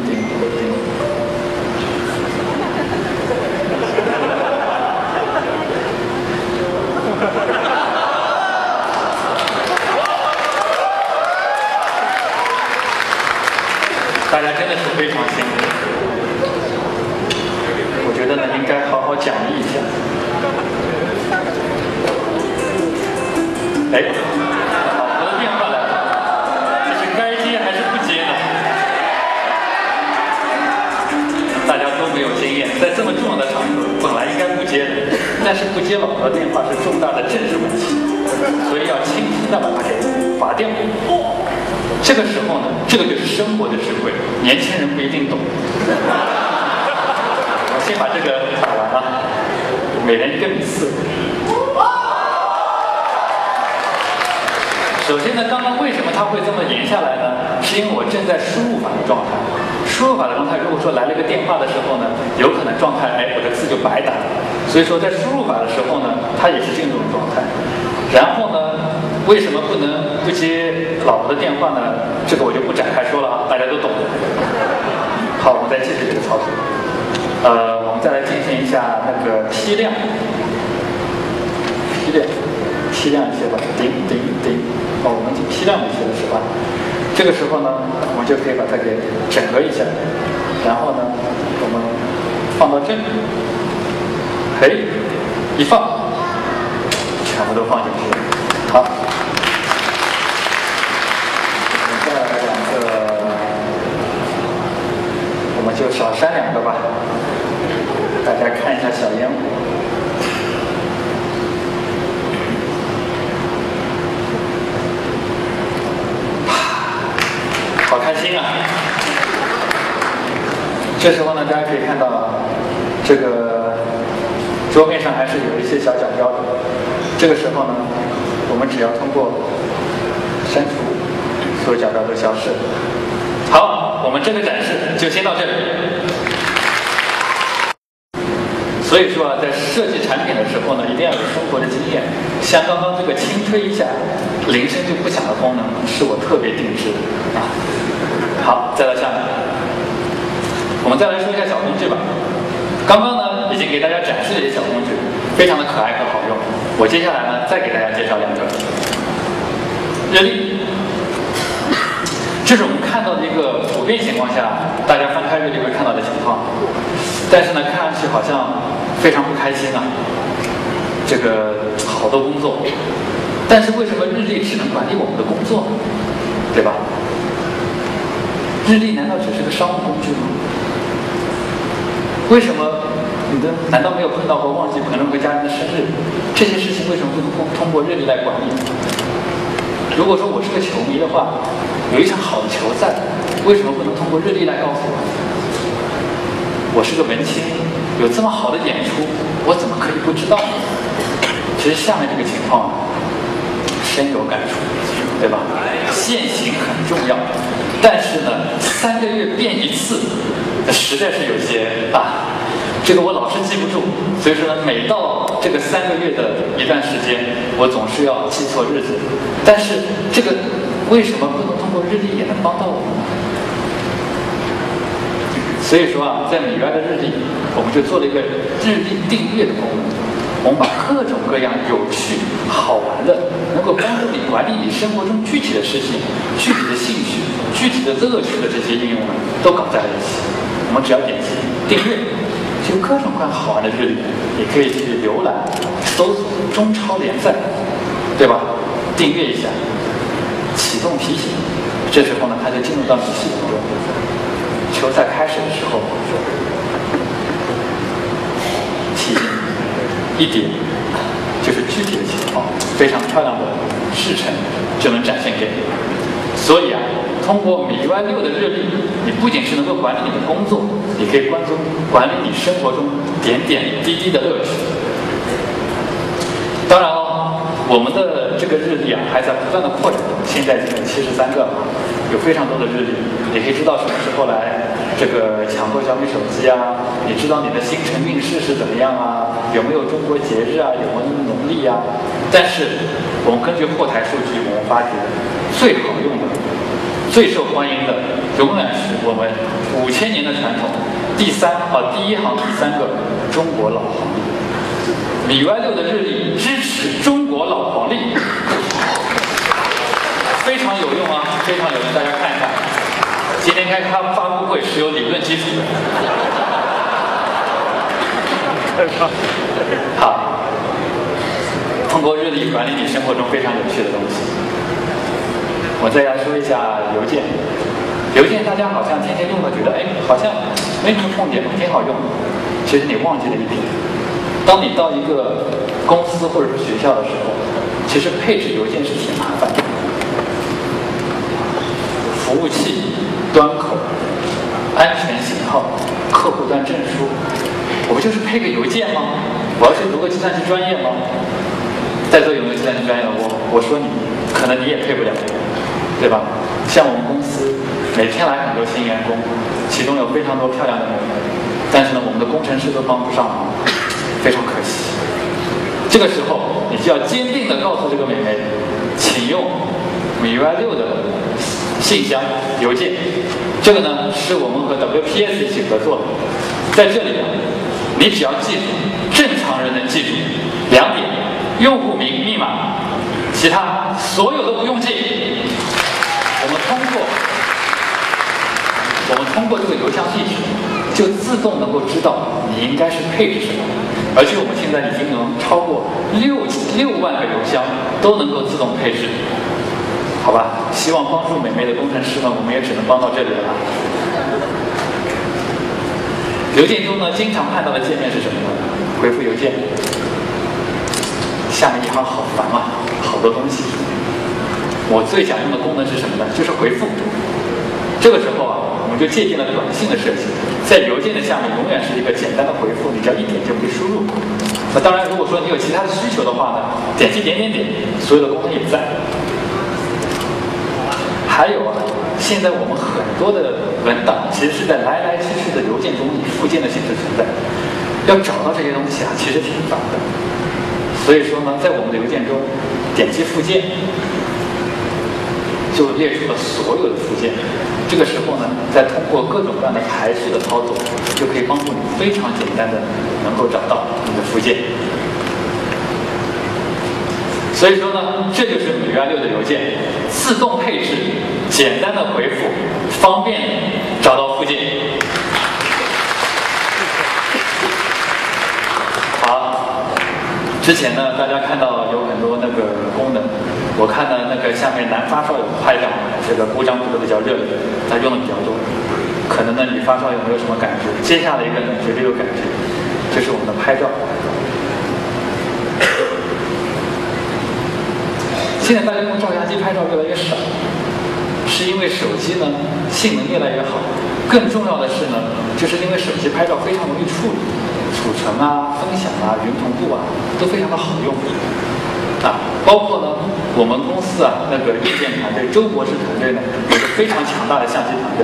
Speaker 3: 大家真的是非常辛苦，我觉得呢应该好好奖励一下。好，我的电话来了，这是该接还是不接呢？大家都没有经验，在这么重要的场合，本来应该不接的，但是不接老婆的电话是重大的政治问题，所以要轻轻的把它给划掉。这个时候呢，这个就是生活的智慧，年轻人不一定懂。我先把这个打完了，每人1个米4。首先呢，刚刚为什么他会这么延下来呢？是因为我正在输入法的状态。输入法的状态，如果说来了一个电话的时候呢，有可能状态，我的字就白打了。所以说在输入法的时候呢，它也是进入状态。然后呢，为什么不能不接老婆的电话呢？这个我就不展开说了啊，大家都懂。好，我们再继续这个操作。我们再来进行一下那个批量一些吧，顶。我们已经批量了一些了，是吧？这个时候呢，我们就可以把它给整合一下，然后呢，我们放到这里，一放，全部都放进去。好，我们再来2个，我们就少删2个吧，大家看一下小烟雾。好开心啊！这时候呢，大家可以看到，这个桌面上还是有一些小角标的。这个时候呢，我们只要通过删除，所有角标都消失了。好，我们这个展示就先到这里。所以说啊，在设计产品的时候呢，一定要有生活的经验。像刚刚这个轻吹一下，铃声就不响的功能，是我特别定制的啊。好，再到下面，我们再来说一下小工具吧。刚刚呢，已经给大家展示了一些小工具，非常的可爱和好用。我接下来呢，再给大家介绍2个日历。这是我们看到的一个普遍情况下，大家翻开日历会看到的情况。但是呢，看上去好像非常不开心啊。这个好多工作，但是为什么日历只能管理我们的工作呢？对吧？日历难道只是个商务工具吗？为什么难道没有碰到过忘记朋友和家人的生日？这些事情为什么不能通过日历来管理？如果说我是个球迷的话，有一场好的球赛，为什么不能通过日历来告诉我？我是个文青，有这么好的演出，我怎么可以不知道呢？其实下面这个情况深有感触，对吧？现行很重要，但是呢，3个月变1次，实在是有些这个我老是记不住。所以说呢，每到这个3个月的一段时间，我总是要记错日子。但是这个为什么不能通过日历也能帮到我们呢？所以说啊，在米UI的日历，我们就做了一个日历订阅的功能。我们把各种各样有趣、好玩的，能够帮助你管理你生活中具体的事情、具体的兴趣、具体的乐趣的这些应用呢，都搞在了一起。我们只要点击订阅，就有各种各样好玩的日历，你可以去浏览、搜索中超联赛，对吧？订阅一下，启动提醒，这时候呢，它就进入到你系统中。球赛开始的时候，提醒一点，就是具体的情况，非常漂亮的日程就能展现给你。所以啊，通过米UI 6的日历，你不仅是能够管理你的工作，也可以管理你生活中点点滴滴的乐趣。当然了，我们的这个日历啊，还在不断的扩展，现在已经有73个了，有非常多的日历，你可以知道什么时候来这个抢购小米手机啊，你知道你的星辰运势是怎么样啊，有没有中国节日啊，有没有农历啊。但是我们根据后台数据，我们发觉最好用的、最受欢迎的，永远是我们5000年的传统第一行第3个中国老黄历。米UI 6的日历支持中国老黄历，非常有用啊，非常有用，大家看一看。今天开发布会是有理论基础的。好，通过日历管理你生活中非常有趣的东西。我再来说一下邮件。邮件大家好像天天用的，觉得好像没什么重点，挺好用的。其实你忘记了一点，当你到一个公司或者是学校的时候，其实配置邮件是挺麻烦的。服务器、端口、安全型号、客户端证书，我不就是配个邮件吗？我要去读个计算机专业吗？在座有没有计算机专业的？我说你，可能你也配不了，对吧？像我们公司每天来很多新员工，其中有非常多漂亮的美眉，但是呢，我们的工程师都帮不上忙，非常可惜。这个时候，你就要坚定地告诉这个美眉，请用MIUI6的信箱邮件。这个呢，是我们和 WPS 一起合作的。在这里，你只要记住正常人能记住2点：用户名、密码，其他所有都不用记。我们通过这个邮箱地址，就自动能够知道你应该是配置什么。而且我们现在已经能超过6万个邮箱都能够自动配置，好吧？希望帮助美美的工程师们，我们也只能帮到这里了。邮件中呢，经常看到的界面是什么呢？回复邮件，下面一行好烦啊，好多东西。我最想用的功能是什么呢？就是回复。这个时候啊，我们就借鉴了短信的设计，在邮件的下面永远是一个简单的回复，你只要一点就可以输入。那当然，如果说你有其他的需求的话呢，点击点点点，所有的功能也在。还有啊，现在我们很多的文档其实是在来来去去的邮件中以附件的形式存在，要找到这些东西啊，其实挺烦的。所以说呢，在我们的邮件中，点击附件，就列出了所有的附件。这个时候呢，再通过各种各样的排序的操作，就可以帮助你非常简单的能够找到你的附件。所以说呢，这就是MIUI6的邮件，自动配置，简单的回复，方便找到附件。好，之前呢，大家看到有很多那个功能，我看呢那个下面男发烧友拍照，这个鼓掌鼓得比较热烈，他用的比较多。可能呢女发烧友没有什么感觉，接下来一个呢绝对有感觉，就是我们的拍照。现在大家用照相机拍照越来越少，是因为手机呢性能越来越好，更重要的是呢，就是因为手机拍照非常容易处理，储存啊、分享啊、云同步啊都非常的好用啊。包括呢我们公司啊那个硬件团队周博士团队呢有个非常强大的相机团队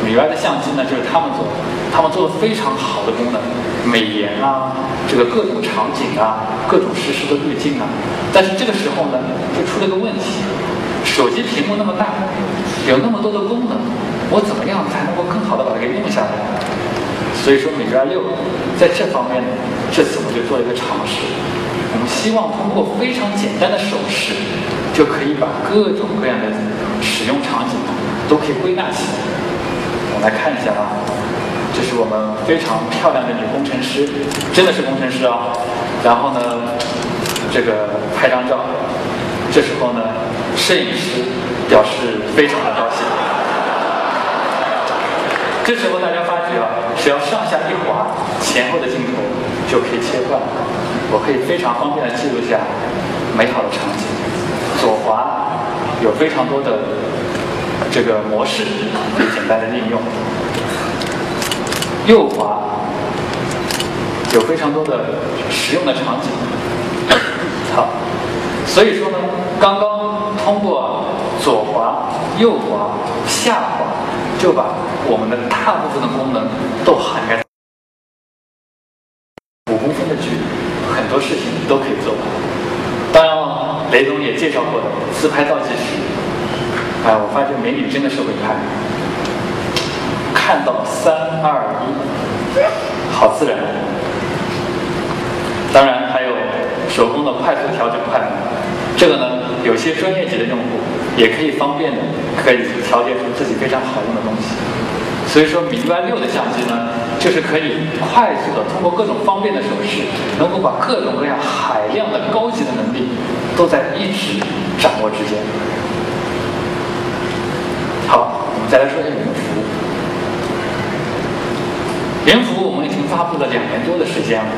Speaker 3: ，MIUI的相机呢就是他们做的，他们做了非常好的功能，美颜啊，这个各种场景啊，各种实时的滤镜啊。但是这个时候呢就出了个问题，手机屏幕那么大，有那么多的功能，我怎么样才能够更好的把它给用下来？所以说MIUI6在这方面呢，这次我就做了一个尝试。我们希望通过非常简单的手势，就可以把各种各样的使用场景都可以归纳起来。我们来看一下啊，这是我们非常漂亮的女工程师，真的是工程师啊。然后呢，这个拍张照，这时候呢，摄影师表示非常的高兴。这时候大家发觉啊，只要上下一滑，前后的镜头就可以切换。我可以非常方便的记录下美好的场景。左滑有非常多的这个模式可以简单的利用，右滑有非常多的实用的场景。好，所以说呢，刚刚通过左滑、右滑、下滑，就把我们的大部分的功能都涵盖。5公分的距离，很多事情都可以做完。当然了，雷总也介绍过的自拍倒计时，我发觉美女真的是会拍，看到3、2、1，好自然。当然还有手工的快速调整快门，这个呢，有些专业级的用户也可以方便的可以调节出自己非常好用的东西。所以说MIUI6的相机呢，就是可以快速的通过各种方便的手势，能够把各种各样海量的高级的能力都在一指掌握之间。好，我们再来说一下云服务。云服务我们已经发布了2年多的时间了，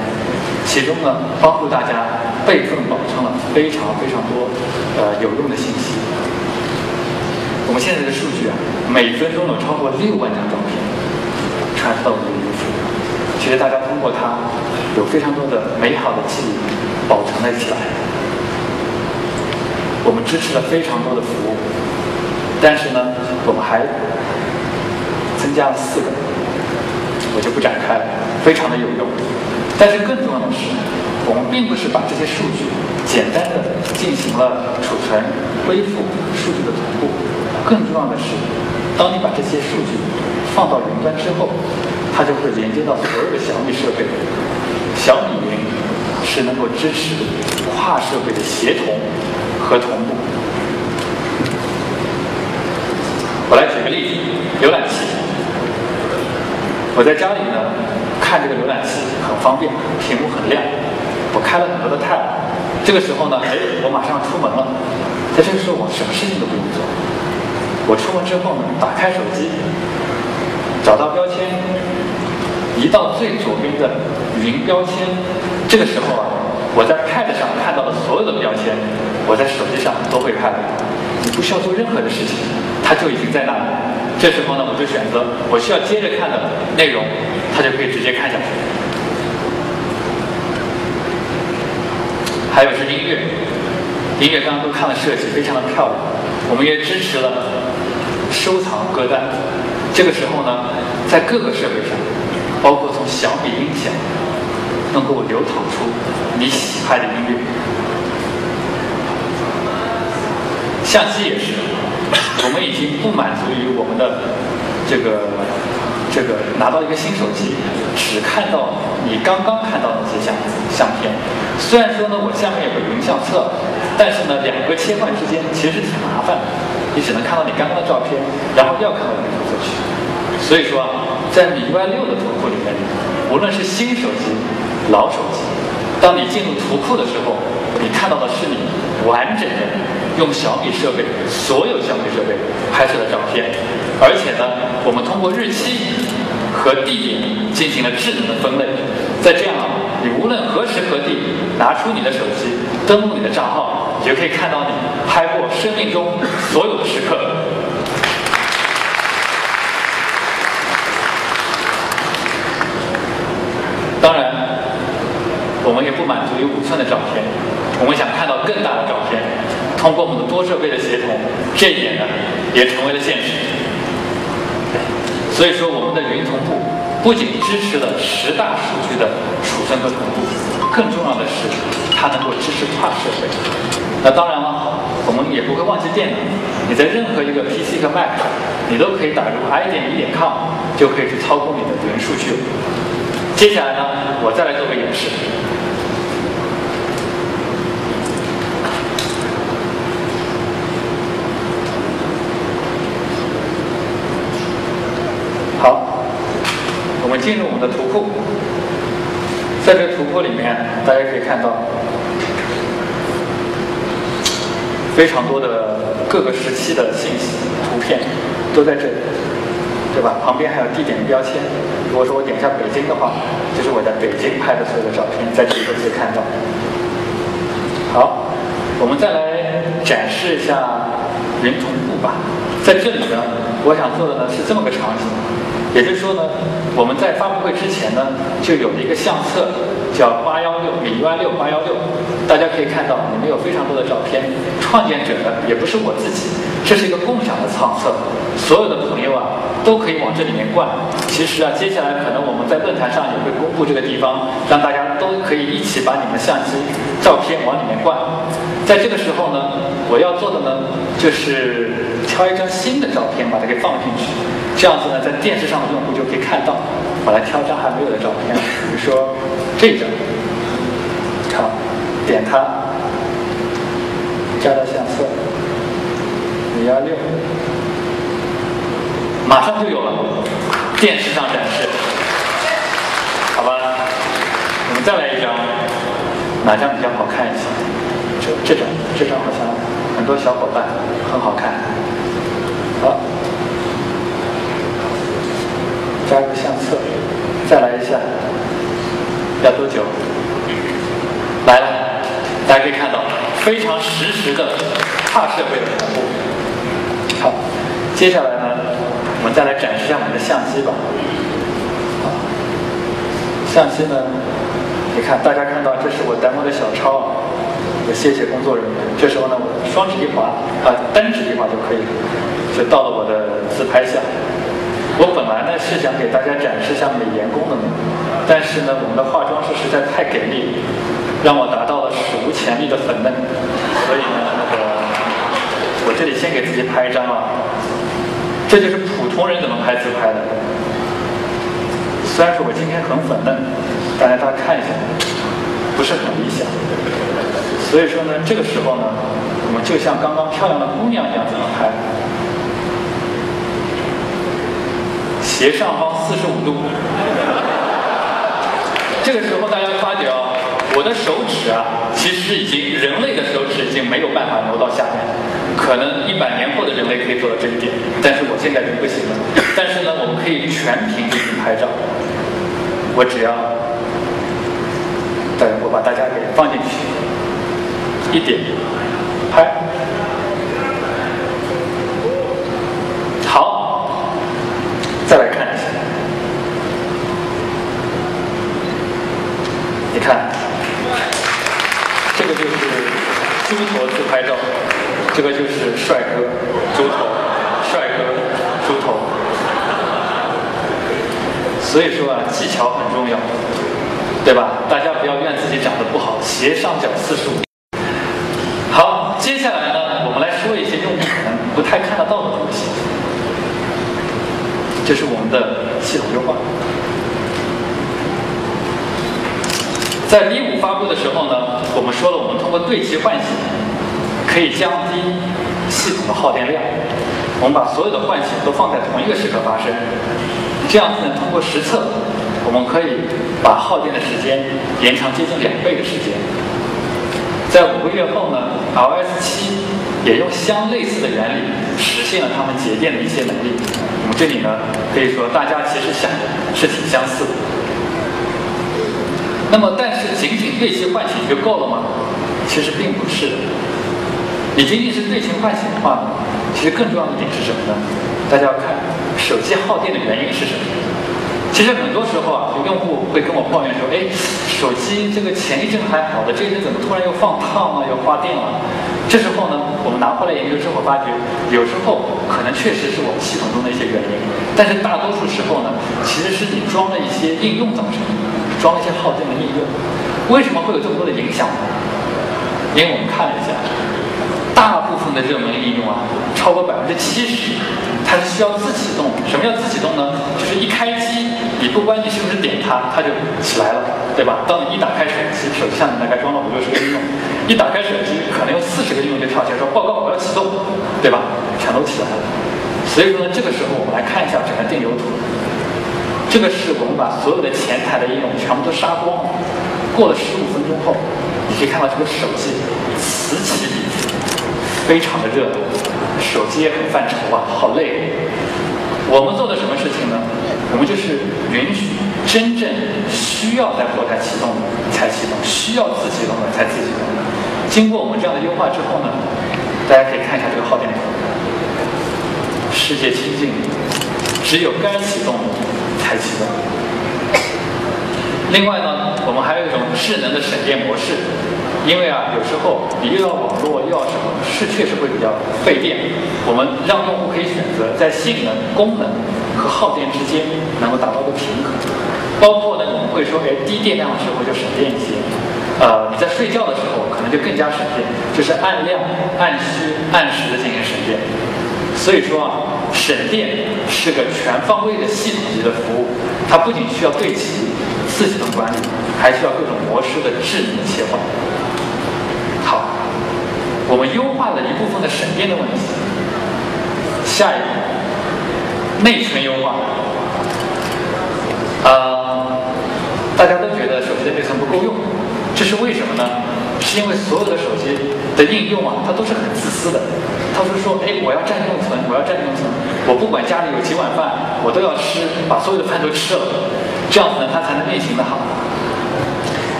Speaker 3: 其中呢，帮助大家备份保存了非常非常多有用的信息。我们现在的数据啊，每分钟有超过6万张照片传输到我们的云服。其实大家通过它，有非常多的美好的记忆保存了起来。我们支持了非常多的服务，但是呢，我们还增加了4个，我就不展开了，非常的有用。但是更重要的是，我们并不是把这些数据简单的进行了储存、恢复数据的同步，更重要的是，当你把这些数据放到云端之后，它就会连接到所有的小米设备。小米云是能够支持跨设备的协同和同步。我来举个例子，浏览器。我在家里呢看这个浏览器很方便，屏幕很亮，我开了很多的 tab。这个时候呢，我马上出门了，在这个时候我什么事情都不用做。我出门之后呢，打开手机，找到标签，移到最左边的云标签。这个时候啊，我在 pad 上看到的所有的标签，我在手机上都会看到。你不需要做任何的事情，它就已经在那里。这时候呢，我就选择我需要接着看的内容，它就可以直接看下去。还有是音乐，音乐刚刚都看了设计，非常的漂亮。我们也支持了收藏歌单。这个时候呢，在各个设备上，包括从小米音响，能够流淌出你喜爱的音乐。相机也是，我们已经不满足于我们的这个拿到一个新手机，只看到你刚刚看到的那些相片。虽然说呢，我下面有个云相册，但是呢，2个切换之间其实是挺麻烦的，你只能看到你刚刚的照片，然后要看到云图测去。所以说啊，在米UI 6的图库里面，无论是新手机、老手机，当你进入图库的时候，你看到的是你完整的用小米设备，所有小米设备拍摄的照片。而且呢，我们通过日期和地点进行了智能的分类。在这样啊，你无论何时何地拿出你的手机，登录你的账号，你就可以看到你拍过生命中所有的时刻。当然，我们也不满足于5寸的照片，我们想看到更大的照片。通过我们的多设备的协同，这一点呢也成为了现实。所以说，我们的云同步不仅支持了10大数据的储存和同步，更重要的是它能够支持跨设备。那当然了，我们也不会忘记电脑。你在任何一个 PC 和 Mac 上，你都可以打入 i.e.com， 就可以去操控你的云数据了。接下来呢，我再来做个演示。好，我们进入我们的图库，在这个图库里面，大家可以看到非常多的各个时期的信息、图片都在这里，对吧？旁边还有地点标签。如果说我点一下北京的话，就是我在北京拍的所有的照片，在这里都可以看到。好，我们再来展示一下云同步吧。在这里呢，我想做的呢是这么个场景。也就是说呢，我们在发布会之前呢，就有一个相册叫816米UI 6 816，大家可以看到里面有非常多的照片。创建者呢也不是我自己，这是一个共享的相册，所有的朋友啊都可以往这里面灌。其实啊，接下来可能我们在论坛上也会公布这个地方，让大家都可以一起把你们的相机照片往里面灌。在这个时候呢，我要做的呢就是挑一张新的照片把它给放进去。这样子呢，在电视上的用户就可以看到。我来挑张还没有的照片，比如说这张，好，点它，加到相册，516，马上就有了，电视上展示，好吧？我们再来一张，哪张比较好看一些？这张好像很多小伙伴很好看，好。加个相册，再来一下，要多久？来了，大家可以看到非常实时的跨设备的同步。好，接下来呢，我们再来展示一下我们的相机吧。相机呢，你看，大家看到这是我 demo 的小抄啊，我谢谢工作人员。这时候呢，我双指一滑单指一滑就可以了，就到了我的自拍项。我本来呢是想给大家展示一下美颜功能，但是呢，我们的化妆师实在太给力，让我达到了史无前例的粉嫩，所以呢，我这里先给自己拍一张啊。这就是普通人怎么拍自拍的。虽然说我今天很粉嫩，但是大家看一下，不是很理想。所以说呢，这个时候呢，我们就像刚刚漂亮的姑娘一样怎么拍？斜上方45度。这个时候大家发觉啊，我的手指啊，其实已经人类的手指已经没有办法挪到下面，可能100年后的人类可以做到这一点，但是我现在就不行了。但是呢，我们可以全屏进行拍照，我只要，我把大家给放进去，一点拍，好，再来看一下，你看，这个就是猪头自拍照，这个就是帅哥猪头，帅哥猪头。所以说啊，技巧很重要，对吧？大家不要怨自己长得不好，斜上角45。好，接下来呢，我们来说一些用户可能不太看得到的东西。这是我们的系统优化。在 V5 发布的时候呢，我们说了，我们通过对齐唤醒可以降低系统的耗电量。我们把所有的唤醒都放在同一个时刻发生，这样子呢，通过实测，我们可以把耗电的时间延长接近2倍的时间。在5个月后呢 ，iOS 7也用相类似的原理实现了他们节电的一些能力。我们这里呢，可以说大家其实想的是挺相似的。那么，但是仅仅对齐唤醒就够了吗？其实并不是。你仅仅是对齐唤醒的话，其实更重要的一点是什么呢？大家要看手机耗电的原因是什么。其实很多时候啊，有用户会跟我抱怨说：“哎，手机这个前一阵还好的，这一阵怎么突然又放烫了，又花电了？”这时候呢，我们拿回来研究之后发觉，有时候可能确实是我们系统中的一些原因，但是大多数时候呢，其实是你装了一些应用造成的，装了一些耗电的应用。为什么会有这么多的影响呢？因为我们看了一下，大部分的热门应用啊，超过70%，它是需要自启动。什么叫自启动呢？就是一开机，你不管你是不是点它，它就起来了，对吧？当你一打开手机，手机上大概装了50-60个应用，一打开手机，可能有40个应用就跳起来说报告我要启动，对吧？全都起来了。所以说呢，这个时候我们来看一下整个电流图。这个是我们把所有的前台的应用全部都杀光，过了15分钟后，你可以看到这个手机此起彼伏，非常的热，手机也很犯愁啊，好累。我们做的什么事情呢？我们就是允许真正需要在后台启动的才启动，需要自启动的才自启动。经过我们这样的优化之后呢，大家可以看一下这个耗电图，世界清净，只有该启动的才启动。另外呢，我们还有一种智能的省电模式，因为啊，有时候你又要网络又要什么，是确实会比较费电。我们让用户可以选择在性能、功能和耗电之间能够达到一个平衡。包括呢，我们会说，低电量的时候就省电一些。你在睡觉的时候可能就更加省电，就是按量、按需、按时的进行省电。所以说啊，省电是个全方位的系统级的服务，它不仅需要对齐、自己的管理，还需要各种模式的智能的切换。好，我们优化了一部分的省电的问题。下一步，内存优化。大家都觉得手机的内存不够用，这是为什么呢？是因为所有的手机的应用啊，它都是很自私的。它是说，我要占用存，我要占用存，我不管家里有几碗饭，我都要吃，把所有的饭都吃了，这样子呢，它才能运行的好。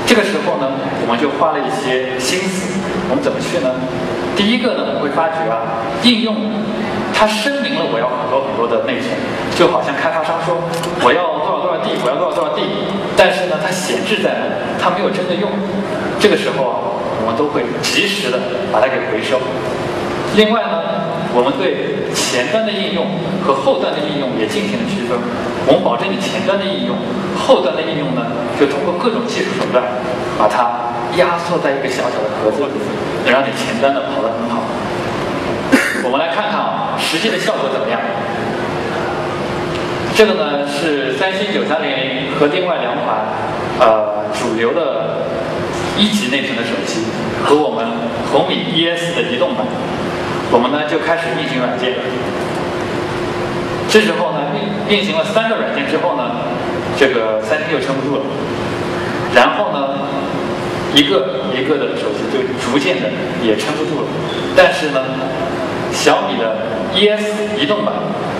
Speaker 3: 这个时候呢，我们就花了一些心思，我们怎么去呢？第一个呢，我们会发觉啊，应用它他声明了我要很多很多的内存，就好像开发商说我要多少多少 D， 我要多少多少 D， 但是呢，它闲置在那，它没有真的用。这个时候啊，我们都会及时的把它给回收。另外呢，我们对前端的应用和后端的应用也进行了区分。我们保证你前端的应用，后端的应用呢，就通过各种技术手段把它压缩在一个小小的盒子里，能让你前端的跑得很好。我们来看看啊，实际的效果怎么样？这个呢是三星9300和另外两款主流的1级内存的手机和我们红米 ES 的移动版，我们呢就开始运行软件。这时候呢运行了3个软件之后呢，这个三星就撑不住了，然后呢一个一个的手机就逐渐的也撑不住了，但是呢小米的 ES 移动版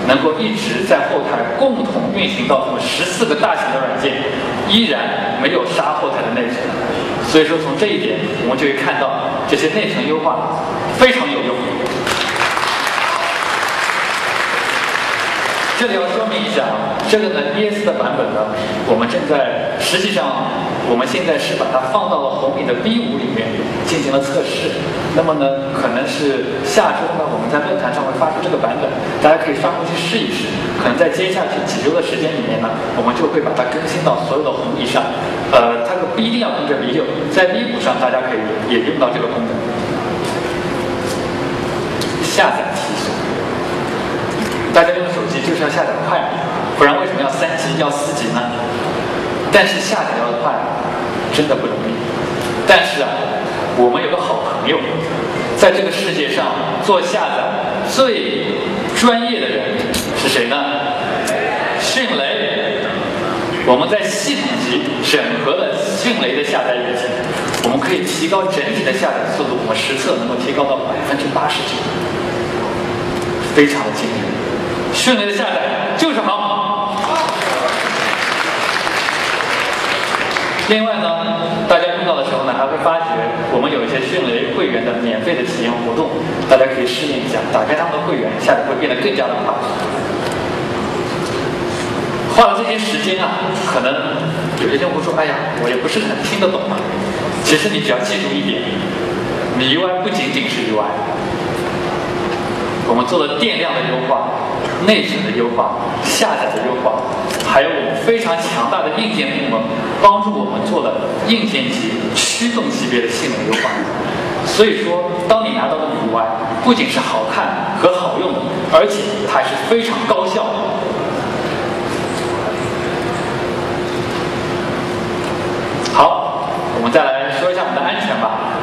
Speaker 3: 能够一直在后台共同运行到这么14个大型的软件，依然没有杀后台的内存。所以说从这一点我们就会看到这些内存优化非常有用。这里要说明一下啊，这个呢 ES 的版本呢，我们实际上我们现在是把它放到了红米的 V5 里面进行了测试。那么呢，可能是下周呢，我们在论坛上会发出这个版本，大家可以上回去试一试。可能在接下去几周的时间里面呢，我们就会把它更新到所有的红米上。它不一定要跟着 V6，在 V5 上大家可以也用到这个功能。下载提速。大家用手机就是要下载快，不然为什么要3级要4级呢？但是下载要快真的不容易。但是啊，我们有个好朋友，在这个世界上做下载最专业的人是谁呢？迅雷。我们在系统级整合了迅雷的下载引擎，我们可以提高整体的下载速度，我们实测能够提高到89%，非常的惊人。迅雷的下载就是好。另外呢，大家用到的时候呢，还会发觉我们有一些迅雷会员的免费的体验活动，大家可以试验一下，打开他们的会员，下载会变得更加的快。花了这些时间啊，可能有些用户说：“哎呀，我也不是很听得懂啊。”其实你只要记住一点，米 UI 不仅仅是 UI， 我们做了电量的优化、内存的优化、下载的优化，还有我们非常强大的硬件部门，帮助我们做了硬件级、驱动级别的性能优化。所以说，当你拿到的米 UI 不仅是好看和好用的，而且它还是非常高效的。好，我们再来说一下我们的安全吧。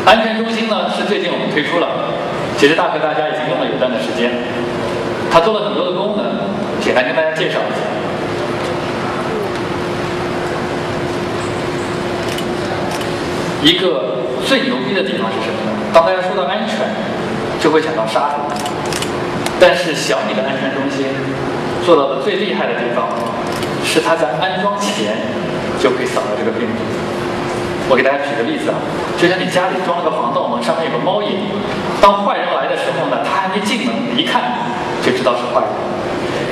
Speaker 3: 安全中心呢是最近我们推出了，其实大概大家已经用了有段的时间，它做了很多的功能，简单跟大家介绍一下。一个最牛逼的地方是什么呢？当大家说到安全，就会想到杀毒，但是小米的安全中心做到的最厉害的地方是它在安装前就可以扫到这个病毒。我给大家举个例子啊，就像你家里装了个防盗门，上面有个猫眼，当坏人来的时候呢，他还没进门，一看就知道是坏人。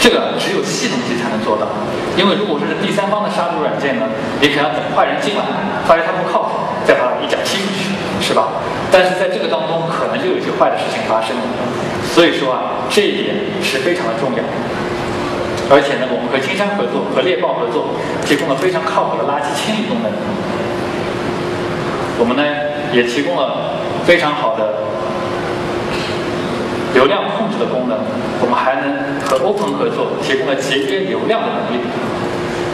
Speaker 3: 这个只有系统级才能做到，因为如果说是第三方的杀毒软件呢，你可能要等坏人进来，发现他不靠谱，再把他一脚踢出去，是吧？但是在这个当中，可能就有一些坏的事情发生了。所以说啊，这一点是非常的重要。而且呢，我们和金山合作，和猎豹合作，提供了非常靠谱的垃圾清理功能。我们呢也提供了非常好的流量控制的功能，我们还能和 Open 合作，提供了节约流量的能力。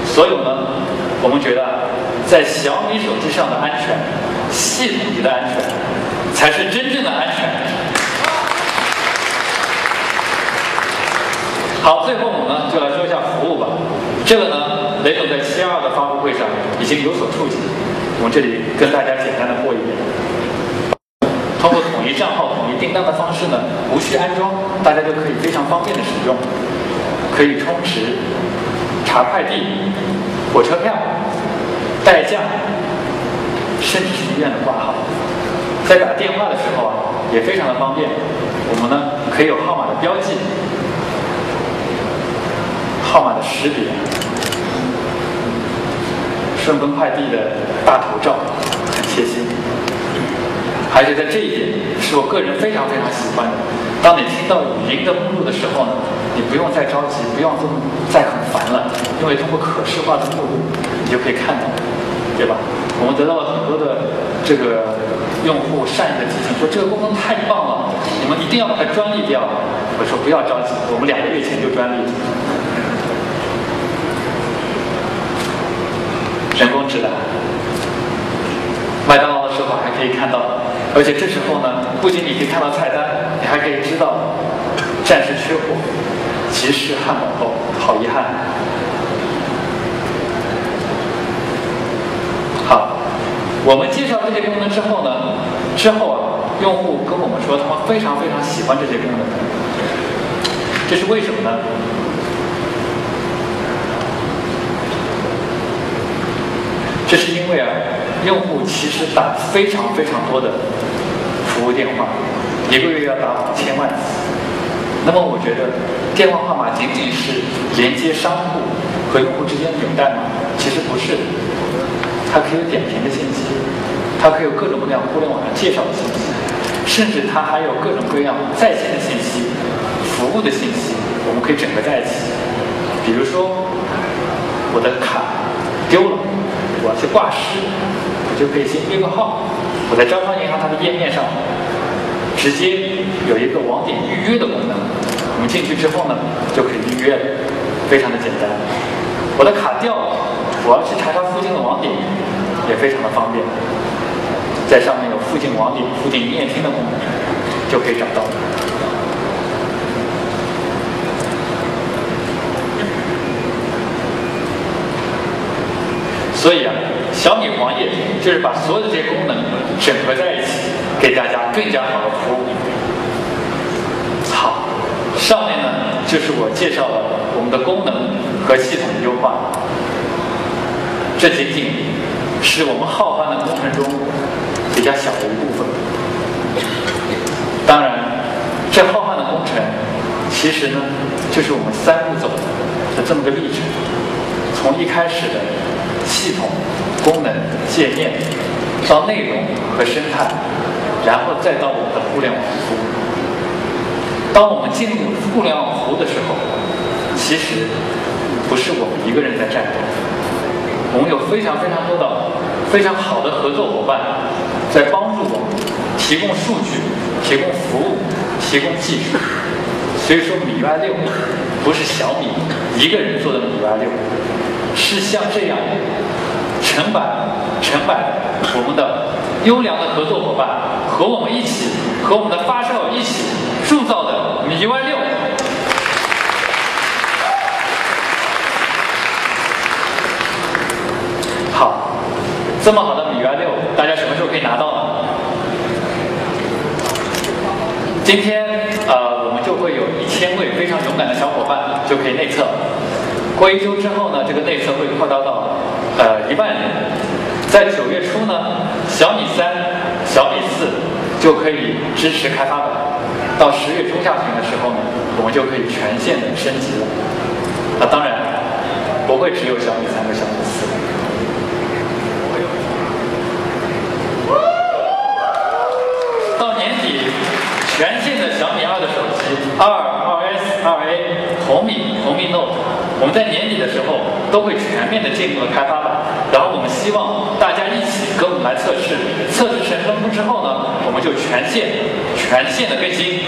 Speaker 3: 所以呢，我们觉得在小米手机上的安全，系统级的安全，才是真正的安全。好，最后我们呢就来说一下服务吧。这个呢，雷总在722的发布会上已经有所触及，我们这里跟大家简单的过一遍。通过统一账号、统一订单的方式呢，无需安装，大家就可以非常方便的使用，可以充值、查快递、火车票、代驾，甚至是医院的挂号。在打电话的时候啊，也非常的方便。我们呢可可以有号码的标记、号码的识别、顺丰快递的大头照，很贴心。而且在这一点是我个人非常非常喜欢的。当你听到语音的目录的时候呢，你不用再着急，不用再很烦了，因为通过可视化的目录，你就可以看到，对吧？我们得到了很多的这个用户善意的提醒，说这个功能太棒了，你们一定要把它专利掉。我说不要着急，我们2个月前就专利了。人工智能，麦当劳的时候还可以看到，而且这时候呢，不仅你可以看到菜单，你还可以知道暂时缺货，即食汉堡包，好遗憾。好，我们介绍这些功能之后呢，用户跟我们说他们非常非常喜欢这些功能，这是为什么呢？这是因为用户其实打非常非常多的服务电话，1个月要打5000万次。那么我觉得电话号码仅仅是连接商户和用户之间的纽带吗？其实不是，它可以有点评的信息，它可以有各种各样互联网上介绍的信息，甚至它还有各种各样在线的信息、服务的信息，我们可以整合在一起。比如说我的卡丢了，我要去挂失，我就可以先约个号，我在招商银行它的页面上直接有一个网点预约的功能，我们进去之后呢就可以预约了，非常的简单。我的卡掉了，我要去查查附近的网点也非常的方便，在上面有附近网点、附近营业厅的功能，就可以找到。所以小米黄页就是把所有的这些功能整合在一起，给大家更加好的服务。好，上面呢就是我介绍了我们的功能和系统的优化，这仅仅是我们浩瀚的工程中比较小的一部分。当然，这浩瀚的工程其实呢就是我们3步走的这么个历程，从一开始的系统、功能、界面，到内容和生态，然后再到我们的互联网服务。当我们进入互联网服务的时候，其实不是我们一个人在战斗，我们有非常非常多的非常好的合作伙伴在帮助我们提供数据、提供服务、提供技术。所以说MIUI 6不是小米一个人做的MIUI 6，是像这样成百我们的优良的合作伙伴和我们一起，和我们的发烧友一起铸造的MIUI 6。好，这么好的MIUI 6，大家什么时候可以拿到呢？今天我们就会有1000位非常勇敢的小伙伴就可以内测。过1周之后呢，这个内测会扩大到1万人。在9月初呢，小米3、小米4就可以支持开发版。到10月中下旬的时候呢，我们就可以全线的升级了。当然不会只有小米3和小米4。到年底，全线的小米2的手机2、2S、2A、红米 Note， 我们在年底的时候都会全面的进入了开发版。然后我们希望大家一起跟我们来测试，测试成功之后呢，我们就全线的更新。